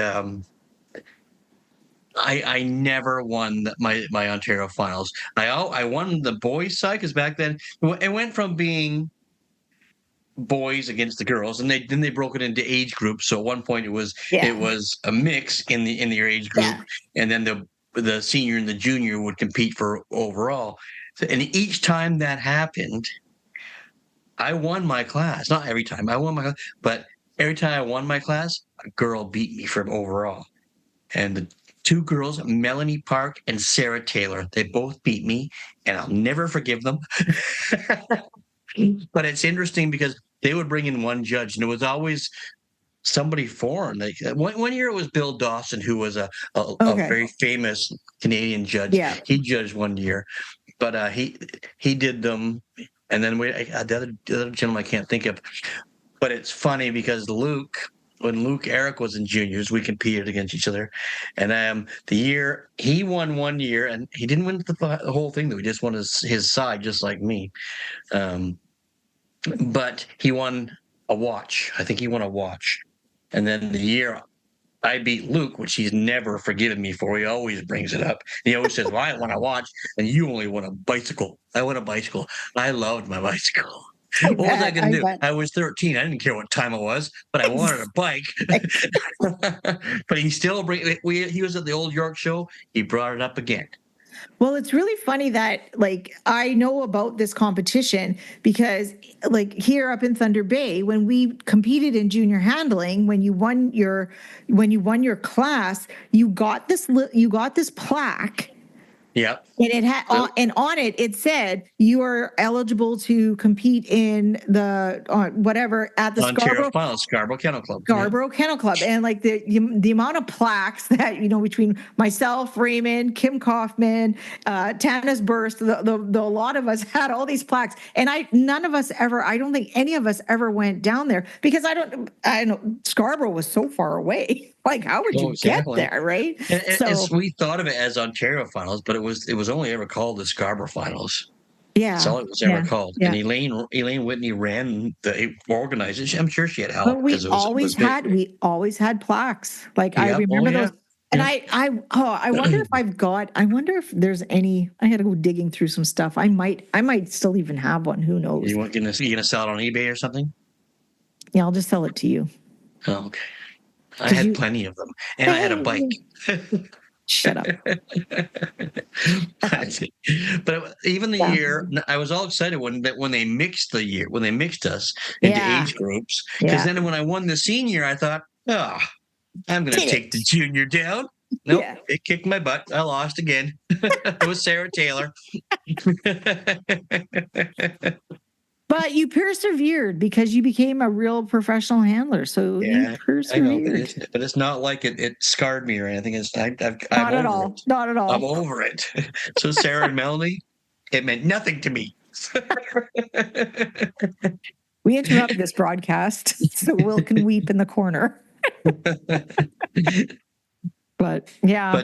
I never won my Ontario finals. I won the boys side because back then it went from being boys against the girls, and then they broke it into age groups. So at one point it was a mix in your age group, and then the senior and the junior would compete for overall. And each time that happened, I won my class. Not every time I won my class, but every time I won my class, a girl beat me from overall. And the 2 girls, Melanie Park and Sarah Taylor, they both beat me, and I'll never forgive them. But it's interesting because they would bring in one judge, and it was always somebody foreign. Like one year it was Bill Dawson, who was a very famous Canadian judge. Yeah. He judged one year, but he did them. And then the other gentleman I can't think of. But it's funny because when Luke Eric was in juniors, we competed against each other. And the year he won one year, and he didn't win the whole thing, though. He just won his side, just like me. But he won a watch. I think he won a watch. And then the year I beat Luke, which he's never forgiven me for. He always brings it up. He always says, well, I won a watch, and you only won a bicycle. I won a bicycle. I loved my bicycle. What was I going to do? I was 13. I didn't care what time it was, but I wanted a bike. But he still he was at the old York show. He brought it up again.
Well, it's really funny that I know about this competition because here up in Thunder Bay, when we competed in junior handling, when you won your class, you got this plaque.
Yeah.
And it had and on it said you are eligible to compete in the whatever at the
Ontario Scarborough Kennel Club.
Kennel Club. And the amount of plaques that between myself, Raymond, Kim Kaufman, Tanis Burst, the lot of us had all these plaques, and I don't think any of us ever went down there because I know Scarborough was so far away. How would you get there, right?
And we thought of it as Ontario finals, but it was only ever called the Scarborough finals.
Yeah,
that's all it was ever called. Yeah. And Elaine Whitney organized it. I'm sure she had help.
But we always had plaques. I remember those. And I wonder if I wonder if there's any. I had to go digging through some stuff. I might still even have one. Who knows?
You gonna sell it on eBay or something?
Yeah, I'll just sell it to you.
Oh, okay. I had plenty of them, and I had a bike.
Shut up.
But even the year, I was all excited when they mixed us into age groups. Because then when I won the senior, I thought, I'm going to take the junior down. Nope, it kicked my butt. I lost again. It was Sarah Taylor.
But you persevered because you became a real professional handler. So you persevered.
I know, but it's not like it scarred me or anything.
Not at all.
I'm over it. So Sarah and Melanie, it meant nothing to me.
We interrupt this broadcast so Will can weep in the corner. But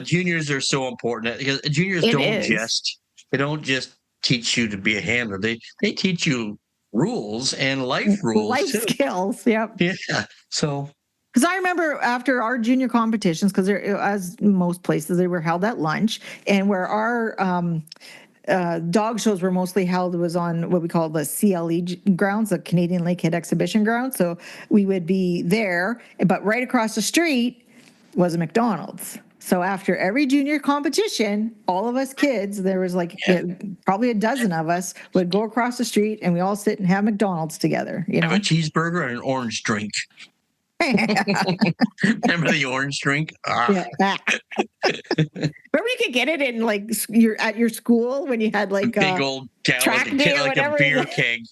juniors are so important because juniors don't just teach you to be a handler. They teach you rules and life rules,
life skills. Yep.
Yeah. So
Because I remember after our junior competitions, because as most places, they were held at lunch, and where our dog shows were mostly held was on what we call the CLE grounds, the Canadian Lakehead Exhibition Ground. So we would be there, but right across the street was a McDonald's. So after every junior competition, all of us kids, there was like probably a dozen of us, would go across the street and we all sit and have McDonald's together. You know,
Have a cheeseburger and an orange drink. Remember the orange drink?
Yeah. Remember you could get it in like at your school when you had like
a big old
track day or whatever.
A beer keg.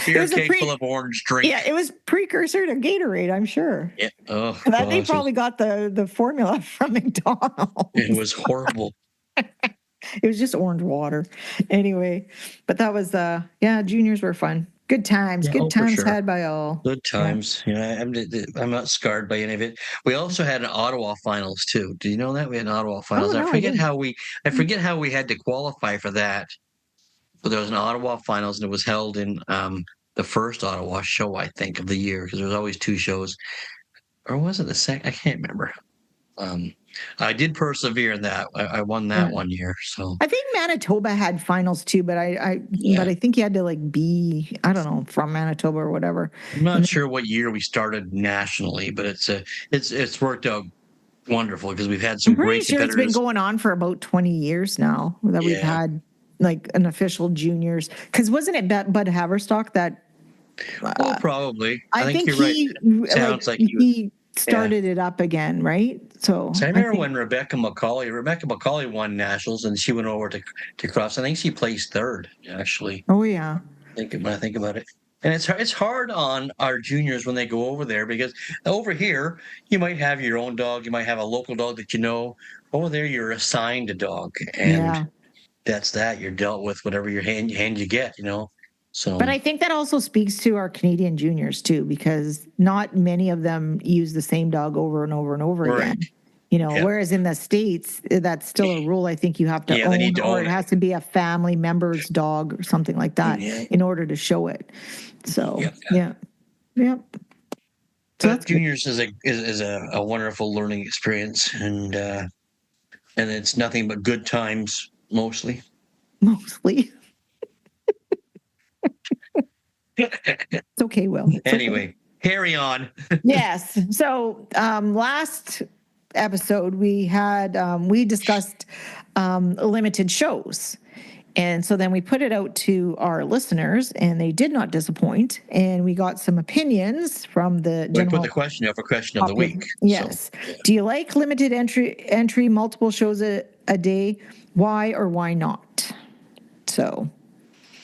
Beer keg full of orange drink.
Yeah, it was precursor to Gatorade, I'm sure.
Yeah. Oh,
and they probably got the formula from McDonald's.
It was horrible.
It was just orange water. Anyway, but that was juniors were fun. Good times. Good times had by all.
Good times. Yeah, I'm not scarred by any of it. We also had an Ottawa finals too. Do you know that we had an Ottawa finals?
No,
I forget how we had to qualify for that. But there was an Ottawa finals, and it was held in the first Ottawa show, I think, of the year, because there was always two shows, or was it the second? I can't remember. I did persevere in that. I won that one year. So
I think Manitoba had finals too, but I think you had to like be, I don't know, from Manitoba or whatever.
I'm not sure what year we started nationally, but it's worked out wonderful because we've had some great competitors.
It's been going on for about 20 years now that we've had like an official juniors. Because wasn't it Bud Haverstock that?
Well, probably.
I think
you're right. Sounds like
he started it up again, right? So
I remember when Rebecca McCauley won nationals, and she went over to cross. I think she placed third, actually.
Oh yeah.
When I think about it, and it's hard on our juniors when they go over there, because over here you might have your own dog, you might have a local dog that you know. Over there, you're assigned a dog, and that's that. You're dealt with whatever your hand you get, you know. So,
but I think that also speaks to our Canadian juniors too, because not many of them use the same dog over and over and over again. You know, whereas in the States, that's still a rule. I think you have to own, or it has to be a family member's dog or something like that in order to show it. So, So
that's juniors is a wonderful learning experience, and it's nothing but good times mostly.
Mostly. It's okay, Will.
Anyway, carry on.
Yes. So last episode we had we discussed limited shows, and so then we put it out to our listeners, and they did not disappoint, and we got some opinions from the general.
We put the question up for question of the week.
Yes. So. Do you like limited entry multiple shows a day? Why or why not? So.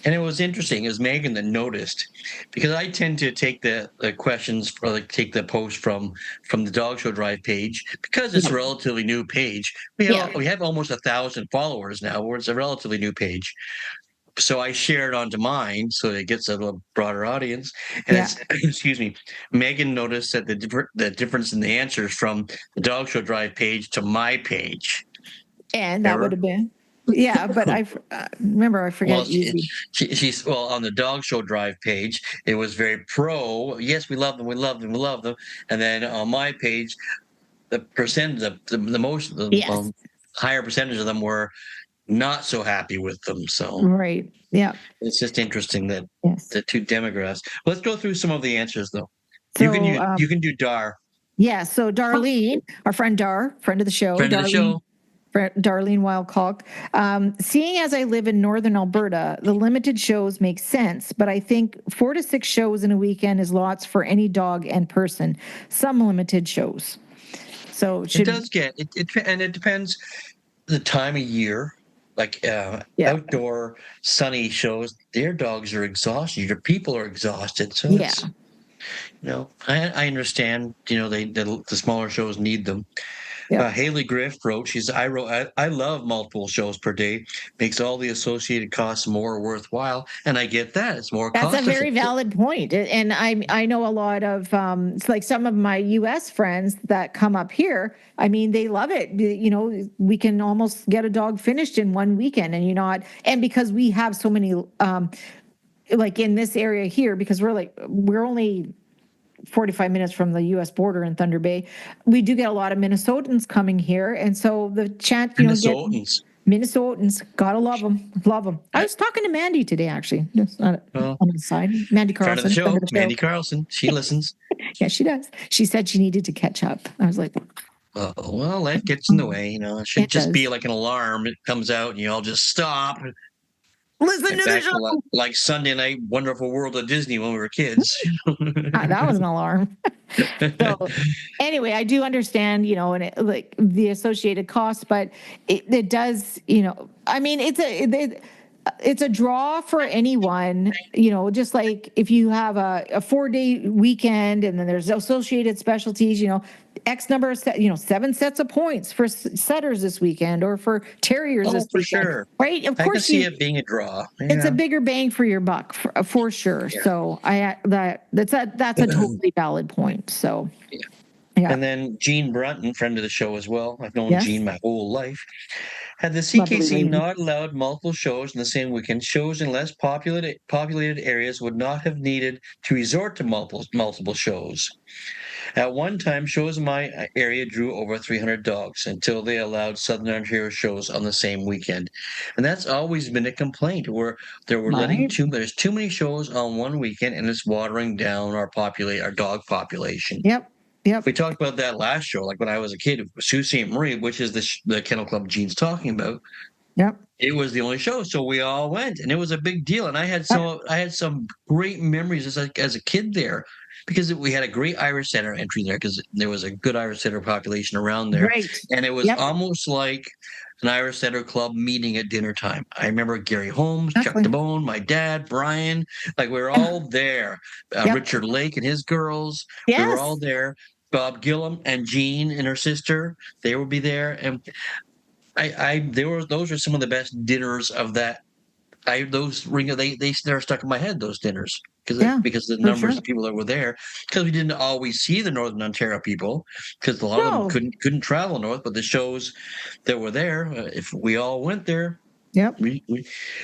And it was interesting. It was Megan that noticed, because I tend to take the questions, or like take the post from the Dog Show Drive page, because it's a relatively new page. We have almost 1,000 followers now, where it's a relatively new page. So I shared onto mine, so it gets a little broader audience. And excuse me, Megan noticed that the difference in the answers from the Dog Show Drive page to my page.
And that would have been. Yeah, but I remember, I forget.
She's on the Dog Show Drive page, it was very pro. Yes, we love them, we love them, we love them. And then on my page, the percentage, the most, higher percentage of them were not so happy with them. So it's just interesting that the two demographics. Let's go through some of the answers, though. So, you can do Dar.
Yeah. So Darlene, our friend Dar, friend of the show. Darlene Wildcock. Seeing as I live in northern Alberta, the limited shows make sense, but I think 4 to 6 shows in a weekend is lots for any dog and person. Some limited shows. So
it does get it, and it depends the time of year. Like outdoor sunny shows, their dogs are exhausted. Your people are exhausted. So it's, I understand. The smaller shows need them. Haley Griff wrote, I love multiple shows per day. Makes all the associated costs more worthwhile. And I get that. It's more cost.
That's a very valid point. And I know a lot of, it's like some of my U.S. friends that come up here. I mean, they love it. We can almost get a dog finished in one weekend, and because we have so many, like in this area here, because we're only 45 minutes from the U.S. border in Thunder Bay. We do get a lot of Minnesotans coming here, and so the chance, Minnesotans, gotta love them. I was talking to Mandy today, actually, just on the side. Mandy Carlson,
friend of the show. Mandy Carlson, she listens.
Yeah, she does. She said she needed to catch up. I was like,
well, life gets in the way, It should just be like an alarm. It comes out, and you all just stop.
Listen to the show.
Like Sunday Night Wonderful World of Disney when we were kids.
That was an alarm. So anyway, I do understand, and like the associated costs, but it does, I mean, it's a draw for anyone, just like if you have a 4-day weekend and then there's associated specialties, X number of 7 sets of points for setters this weekend or for terriers this weekend.
Sure.
Right? Of course,
I can see it being a draw.
It's a bigger bang for your buck for sure. Yeah. So that's a totally valid point. So yeah.
And then Jean Brunton, friend of the show as well. I've known Jean my whole life. Had the CKC not allowed multiple shows in the same weekend, shows in less populated areas would not have needed to resort to multiple shows. At one time, shows in my area drew over 300 dogs until they allowed Southern Ontario shows on the same weekend. And that's always been a complaint where there's too many shows on one weekend and it's watering down our dog population.
Yep.
We talked about that last show, like when I was a kid, Sault Ste. Marie, which is the kennel club Jean's talking about.
Yep.
It was the only show, so we all went, and it was a big deal. And I had some great memories as a kid there, because we had a great Irish Setter entry there, because there was a good Irish Setter population around there.
Right.
And it was almost like an Irish Setter club meeting at dinner time. I remember Gary Holmes, Chuck DeBone, my dad, Brian, like we were all there. Richard Lake and his girls, we were all there. Bob Gillum and Jean and her sister, they would be there. And those are some of the best dinners of that. They're stuck in my head, those dinners, because the numbers of people that were there, because we didn't always see the Northern Ontario people, because a lot of them couldn't travel north, but the shows that were there, if we all went there.
Yep.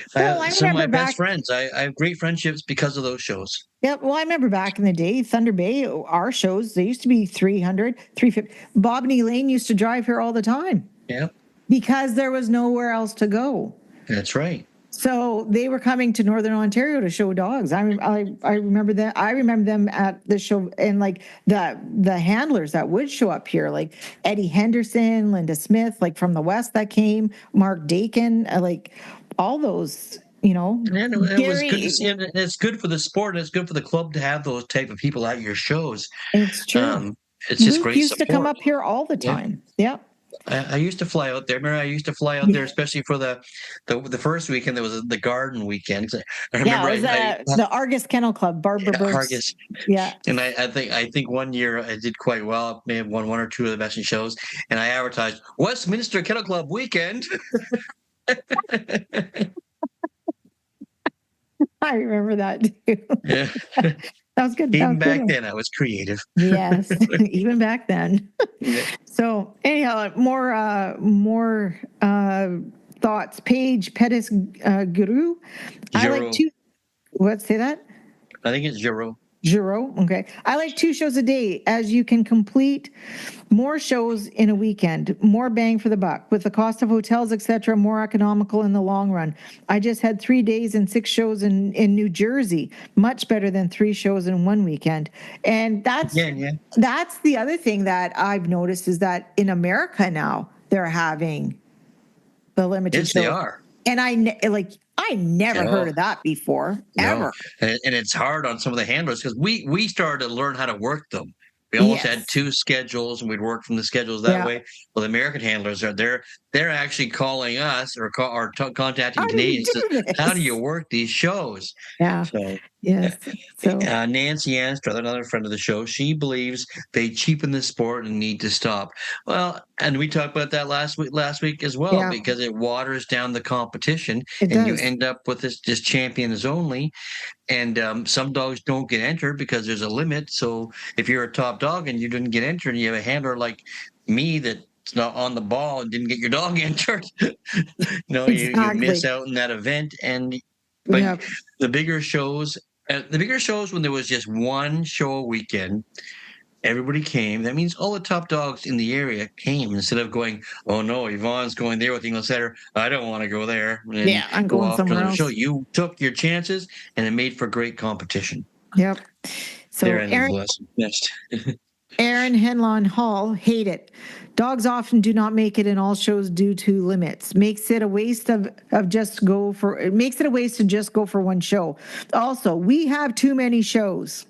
Some of my best friends. I have great friendships because of those shows.
Yep. Well, I remember back in the day, Thunder Bay, our shows, they used to be 300, 350. Bob and Elaine used to drive here all the time.
Yep.
Because there was nowhere else to go.
That's right.
So they were coming to Northern Ontario to show dogs. I remember that. I remember them at the show, and like the handlers that would show up here, like Eddie Henderson, Linda Smith, like from the West that came, Mark Dakin, like all those,
And it was good to see, and it's good for the sport, and it's good for the club to have those type of people at your shows.
It's true.
It's just
Luke
great
used
support.
to come up here all the time. Yeah.
I used to fly out there. Remember, I used to fly out there, especially for the first weekend. There was the garden weekend. I remember
the Argus Kennel Club, Barbara Burks.
Argus.
Yeah.
And I think one year I did quite well. I may have won one or two of the best shows. And I advertised Westminster Kennel Club weekend.
I remember that too.
Yeah.
That was good.
Even back then, I was creative.
Yes, even back then.
Yeah.
So anyhow, more thoughts. Paige Pettis Guru. I like two. What? Say that?
I think it's Giro.
Okay. I like 2 shows a day, as you can complete more shows in a weekend, more bang for the buck. With the cost of hotels, etc., more economical in the long run. I just had 3 days and 6 shows in New Jersey. Much better than 3 shows in one weekend. And that's the other thing that I've noticed, is that in America now, they're having the limited shows.
Yes, they are.
And I never heard of that before, ever.
And it's hard on some of the handlers, because we started to learn how to work them. We almost had 2 schedules, and we'd work from the schedules that way. Well, the American handlers they're actually calling us or contacting Canadians. How do you work these shows?
Yeah.
So,
yes. So
Nancy Anstruther, another friend of the show, she believes they cheapen the sport and need to stop. Well, and we talked about that last week as well, because it waters down the competition, you end up with this just champions only. And some dogs don't get entered because there's a limit. So if you're a top dog and you didn't get entered, and you have a handler like me that's not on the ball and didn't get your dog entered, you miss out in that event. But the bigger shows The bigger shows, when there was just one show a weekend, everybody came. That means all the top dogs in the area came, instead of going, oh no, Yvonne's going there with the English setter, I don't want to go there. And
Yeah, I'm
go
going
off to
somewhere
another show.
else.
You took your chances, and it made for great competition.
Yep. So
There ended the lesson. Next.
Aaron Henlon Hall, hate it. Dogs often do not make it in all shows due to limits. Makes it a waste of just go for, it makes it a waste to just go for one show. Also, we have too many shows.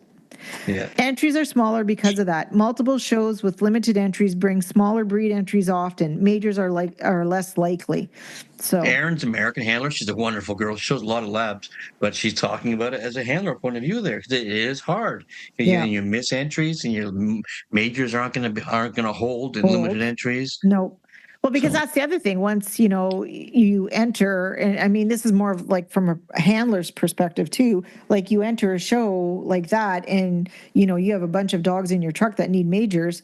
Yeah.
Entries are smaller because of that. Multiple shows with limited entries bring smaller breed entries often. Majors are less likely. So
Erin's American handler. She's a wonderful girl. She shows a lot of labs, but she's talking about it as a handler point of view there, because it is hard. You miss entries, and your majors aren't going to hold in limited entries.
No. Well, because that's the other thing. Once, you enter, and I mean, this is more of like from a handler's perspective too, like you enter a show like that, and, you have a bunch of dogs in your truck that need majors.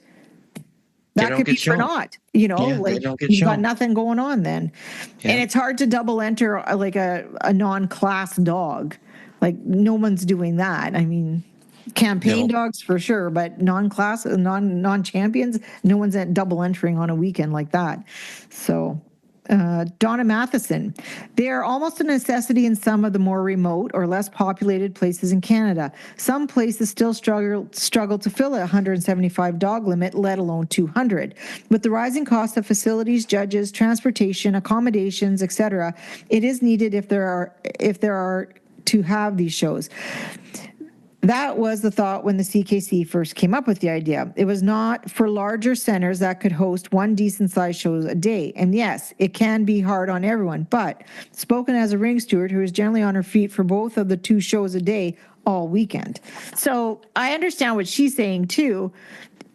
That could be for naught, like you've got nothing going on then. Yeah. And it's hard to double enter like a non-class dog. Like no one's doing that. I mean, campaign dogs for sure, but non-class, non-champions, no one's at double entering on a weekend like that. So Donna Matheson, they are almost a necessity in some of the more remote or less populated places in Canada. Some places still struggle to fill a 175 dog limit, let alone 200. With the rising cost of facilities, judges, transportation, accommodations, etc., it is needed if there are to have these shows. That was the thought when the CKC first came up with the idea. It was not for larger centers that could host one decent-sized show a day. And yes, it can be hard on everyone, but spoken as a ring steward who is generally on her feet for both of the 2 shows a day all weekend. So I understand what she's saying too.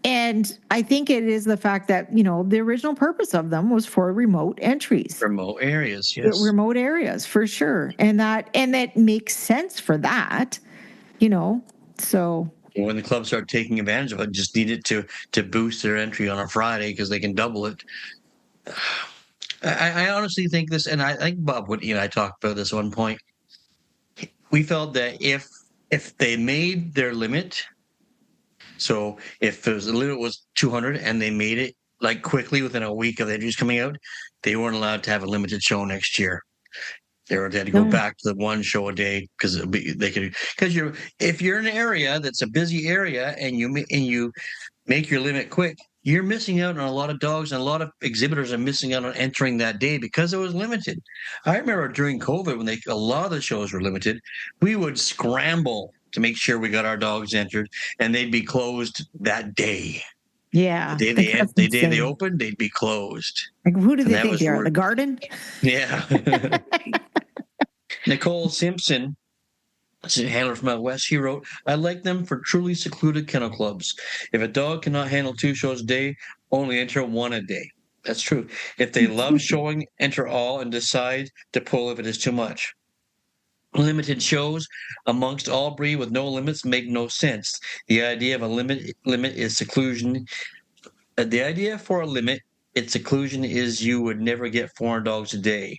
And I think it is the fact that, the original purpose of them was for remote entries.
Remote areas, yes.
Remote areas, for sure. And that makes sense for that. So
when the clubs start taking advantage of it, just need it to boost their entry on a Friday because they can double it. I honestly think this, and I think Bob would, I talked about this at one point. We felt that if they made their limit, so if the limit was 200 and they made it like quickly within a week of the entries coming out, they weren't allowed to have a limited show next year. They had to go back to the one show a day because if you're in an area that's a busy area and you make your limit quick, you're missing out on a lot of dogs, and a lot of exhibitors are missing out on entering that day because it was limited. I remember during COVID when a lot of the shows were limited, we would scramble to make sure we got our dogs entered, and they'd be closed that day.
Yeah.
The day they opened, they'd be closed.
Like, who do they think they are? The Garden?
Yeah. Nicole Simpson, a handler from out west, she wrote, I like them for truly secluded kennel clubs. If a dog cannot handle 2 shows a day, only enter 1 a day. That's true. If they love showing, enter all and decide to pull if it is too much. Limited shows amongst all breed with no limits make no sense. The idea of a limit is seclusion. The idea for a limit, its seclusion, is you would never get 400 dogs a day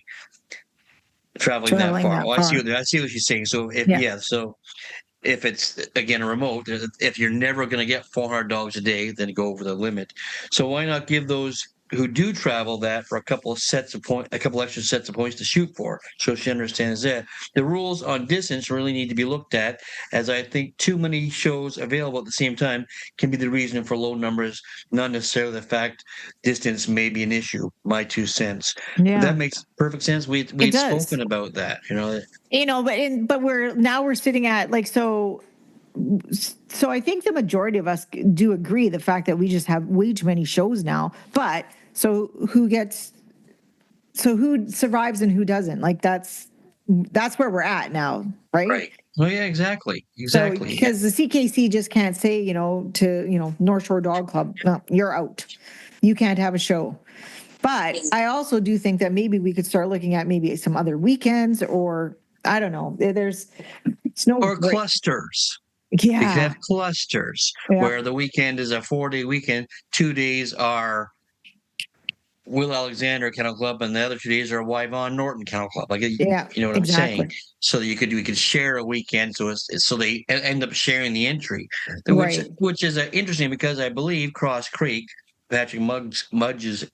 traveling that far. I see what she's saying. So if it's again a remote, if you're never going to get 400 dogs a day, then go over the limit. So why not give those who do travel that for a couple extra sets of points to shoot for, so she understands that. The rules on distance really need to be looked at, as I think too many shows available at the same time can be the reason for low numbers, not necessarily the fact distance may be an issue. My 2 cents. Yeah. That makes perfect sense. We've spoken about that,
but we're sitting at like, so I think the majority of us do agree the fact that we just have way too many shows now, but so who survives and who doesn't? Like that's where we're at now, right?
Right. Well, yeah, exactly. So,
because the CKC just can't say, to North Shore Dog Club, no, you're out. You can't have a show. But I also do think that maybe we could start looking at maybe some other weekends, or I don't know.
Clusters.
Yeah.
You could have clusters where the weekend is a 4-day weekend. 2 days are Will Alexander Kennel Club, and the other 2 days are Wyvon Norton Kennel Club. Like,
Yeah,
you know what
exactly.
I'm saying? So that we could share a weekend. So they end up sharing the entry,
Right.
which is interesting because I believe Cross Creek, Patrick Mudge's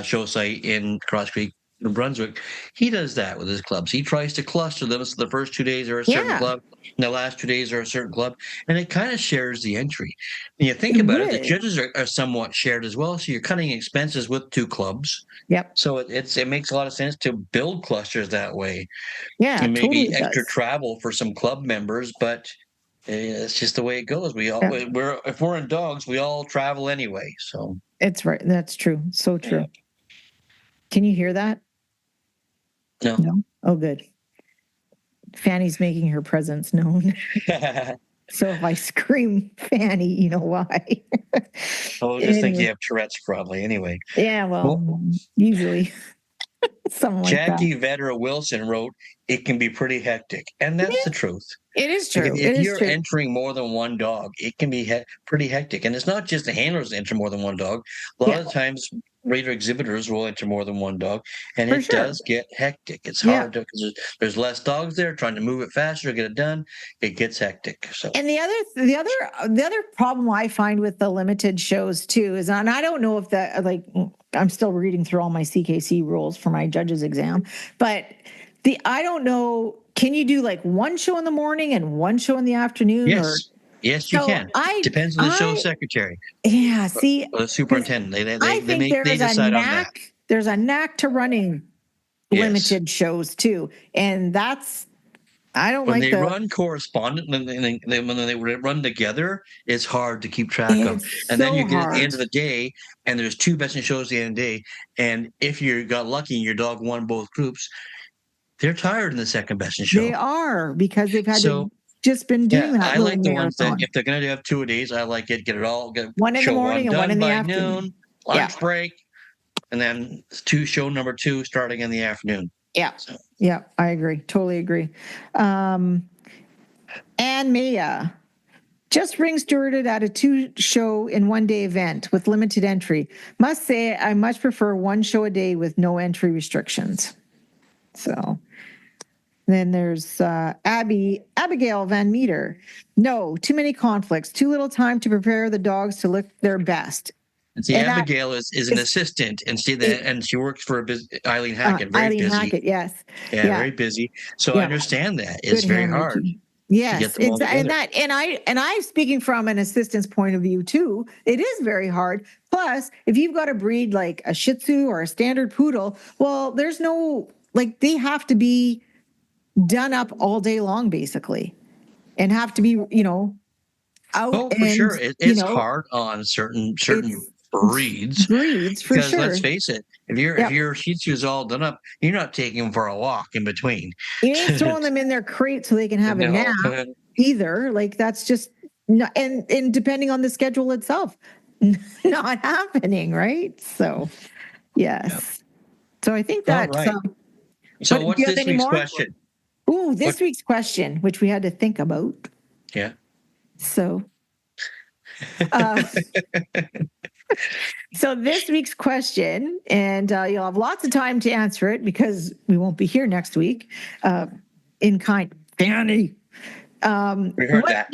show site in Cross Creek, New Brunswick, he does that with his clubs. He tries to cluster them so the first 2 days are a certain
Yeah.
club, and the last 2 days are a certain club, and it kind of shares the entry. And you think
It
about it, the
would.
judges are somewhat shared as well, so you're cutting expenses with 2 clubs.
Yep.
So it makes a lot of sense to build clusters that way.
Yeah,
And maybe
totally
extra
does.
travel for some club members, but it's just the way it goes.
Yeah.
If we're in dogs, we all travel anyway. So
It's right. That's true. So true.
Yeah.
Can you hear that?
no.
Oh, good. Fanny's making her presence known. So if I scream Fanny, you know why.
I'll just think
Anyway.
you have Tourette's probably anyway.
Yeah, well, usually something like
Jackie
that.
Vedder Wilson wrote, "It can be pretty hectic," and that's the truth.
It is
Like
true.
if
It is
you're
true.
entering more than one dog, it can be pretty hectic. And it's not just the handlers that enter more than one dog. A lot of times, rater exhibitors will enter more than one dog, and
For
it
sure.
does get hectic. It's
Yeah.
hard to because there's less dogs there trying to move it faster, get it done. It gets hectic. So
And the other problem I find with the limited shows too is, and I don't know if that, like, I'm still reading through all my CKC rules for my judge's exam, but I don't know, can you do like one show in the morning and one show in the afternoon?
yes, yes, you
So
can. Depends on the show secretary
Yeah, see,
or the superintendent.
I think
They decide on that.
there's a knack to running
Yes.
limited shows too, and I don't
When
like
they run correspondent, when they run together, it's hard to keep track of.
It's
And then
so
you get at the
hard.
end of the day, and there's 2 best in shows at the end of the day. And if you got lucky and your dog won both groups, they're tired in the second best in show.
They are, because they've had
So,
to just been doing that.
I
little
like the ones that
marathon.
if they're going to have 2 a days, I like it. Get it all. Get
One in the
show
morning and one
done
in the
by
afternoon.
noon, lunch break, and then show number 2 starting in the afternoon.
Yeah. Yeah, I agree. Totally agree. Ann Maya just ring stewarded at a 2-show in 1-day event with limited entry. Must say I much prefer 1 show a day with no entry restrictions. So then there's Abigail Van Meter. No, too many conflicts, too little time to prepare the dogs to look their best.
And see, Abigail is an assistant, and she works for Eileen Hackett. Very
Eileen
busy.
Hackett, yes.
Yeah, very busy. So I understand that it's
Good
very
handling.
hard.
Yes,
to get them all together.
and I'm speaking from an assistant's point of view too. It is very hard. Plus, if you've got to breed like a Shih Tzu or a standard poodle, well, there's no, like, they have to be done up all day long basically, and have to be, out.
Oh, for sure, it's hard on certain breeds
for
because
sure.
let's face it, if your Shih Tzu is all done up, you're not taking them for a walk in between.
You ain't throwing them in their crate so they can have a nap either. Like, that's just not, and depending on the schedule itself, not happening, right? So, yes. So I think that's
right. So what's this week's question?
Ooh, this week's question, which we had to think about.
Yeah.
So, so this week's question, and you'll have lots of time to answer it because we won't be here next week. In kind, Fanny.
We heard that.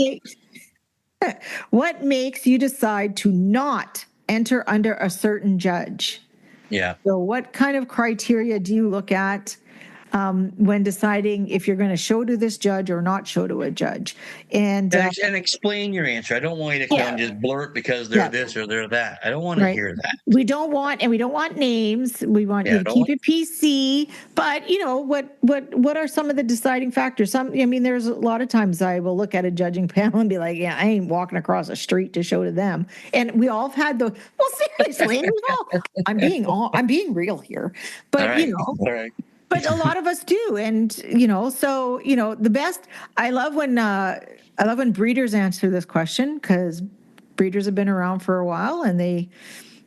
What makes you decide to not enter under a certain judge?
Yeah.
So what kind of criteria do you look at when deciding if you're going to show to this judge or not show to a judge? And
explain your answer. I don't want you to come and just blurt because they're this or they're that. I don't want to hear that.
We don't want names. We want you to keep it PC. But what are some of the deciding factors? There's a lot of times I will look at a judging panel and be like, yeah, I ain't walking across the street to show to them. And we all have had seriously, I'm being real here. But
all right.
But a lot of us do. And, the best, I love when breeders answer this question, because breeders have been around for a while and they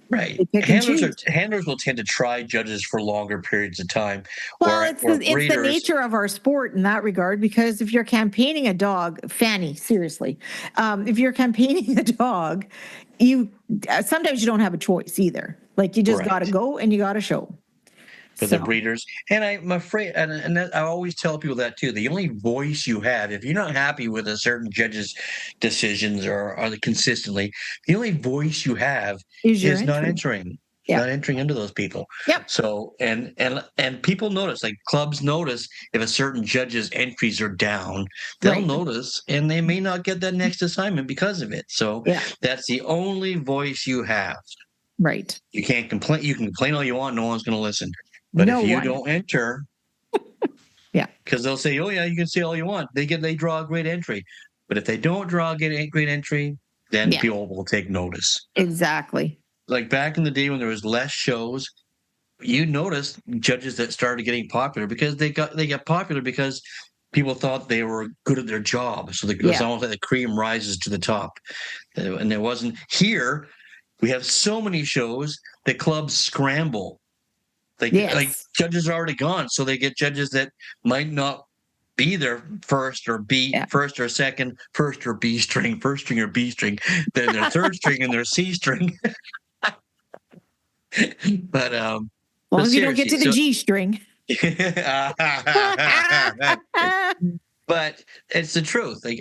Right.
They pick and choose.
Handlers will tend to try judges for longer periods of time.
Well, it's the nature of our sport in that regard, because if you're campaigning a dog, Fanny, seriously, if you're campaigning a dog, you sometimes you don't have a choice either. Like you just got to go and you got to show.
For the breeders. And I'm afraid, and that, I always tell people that too, the only voice you have, if you're not happy with a certain judge's decisions or consistently, the only voice you have is not entering. Yeah. Not entering into those people.
Yep.
So and people notice, like clubs notice if a certain judge's entries are down, they'll notice, and they may not get that next assignment because of it. So that's the only voice you have.
Right.
You can't complain. You can complain all you want. No one's going to listen. But if you don't enter, because they'll say, "Oh yeah, you can say all you want." They draw a great entry, but if they don't draw a great entry, then people will take notice.
Exactly.
Like back in the day when there was less shows, you noticed judges that started getting popular because they got popular because people thought they were good at their job. So it was almost like the cream rises to the top, and it wasn't. Here, we have so many shows that clubs scramble. Like judges are already gone, so they get judges that might not be their first or second, first or B string, first string or B string. They're their third string and their C string. But as
long as you don't get to the G string.
But it's the truth. Like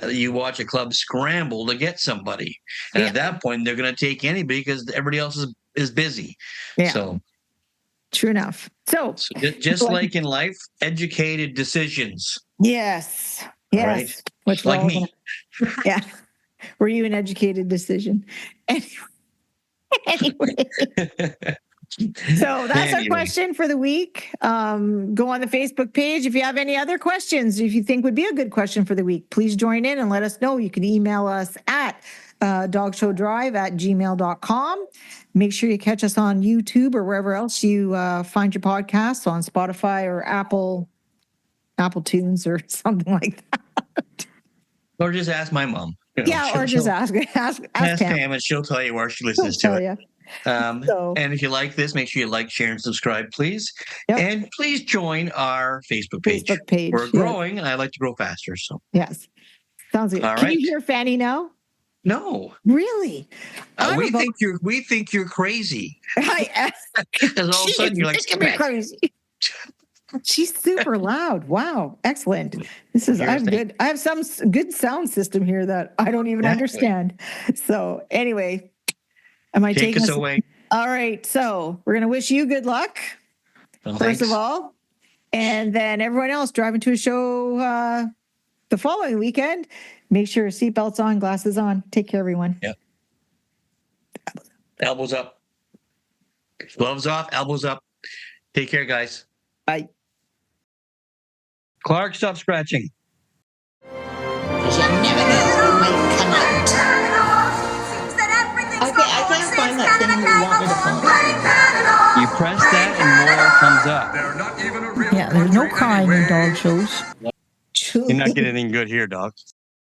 you watch a club scramble to get somebody, and at that point they're going to take anybody because everybody else is busy. Yeah. So.
True enough. So
just like in life, educated decisions.
Yes. Yes.
Right? Like me.
Yeah. Were you an educated decision? Anyway. So that's our question for the week. Go on the Facebook page. If you have any other questions, if you think would be a good question for the week, please join in and let us know. You can email us at dogshowdrive@gmail.com. Make sure you catch us on YouTube or wherever else you find your podcasts, on Spotify or Apple Tunes or something like that.
Or just ask my mom.
Or just ask
Pam, and she'll tell you where she listens to it. And if you like this, make sure you like, share, and subscribe, please. Yep. And please join our Facebook page. We're growing, and I'd like to grow faster. So
yes, sounds good. Can you hear Fanny now?
No,
really.
We think you're crazy. Because all of a sudden you're like,
crazy. She's super loud. Wow, excellent. I'm good. I have some good sound system here that I don't even understand. So anyway, am I taking
us away?
All right. So we're gonna wish you good luck. First of all, and then everyone else driving to a show the following weekend. Make sure seatbelts on, glasses on. Take care, everyone.
Yep. Elbows up. Gloves off, elbows up. Take care, guys.
Bye.
Clark, stop scratching.
Because you never know who might come out. Okay, I can't find that thing you want me to find.
You press that and more comes up.
Yeah, there's no crying in dog shows.
You're not getting anything good here, dog.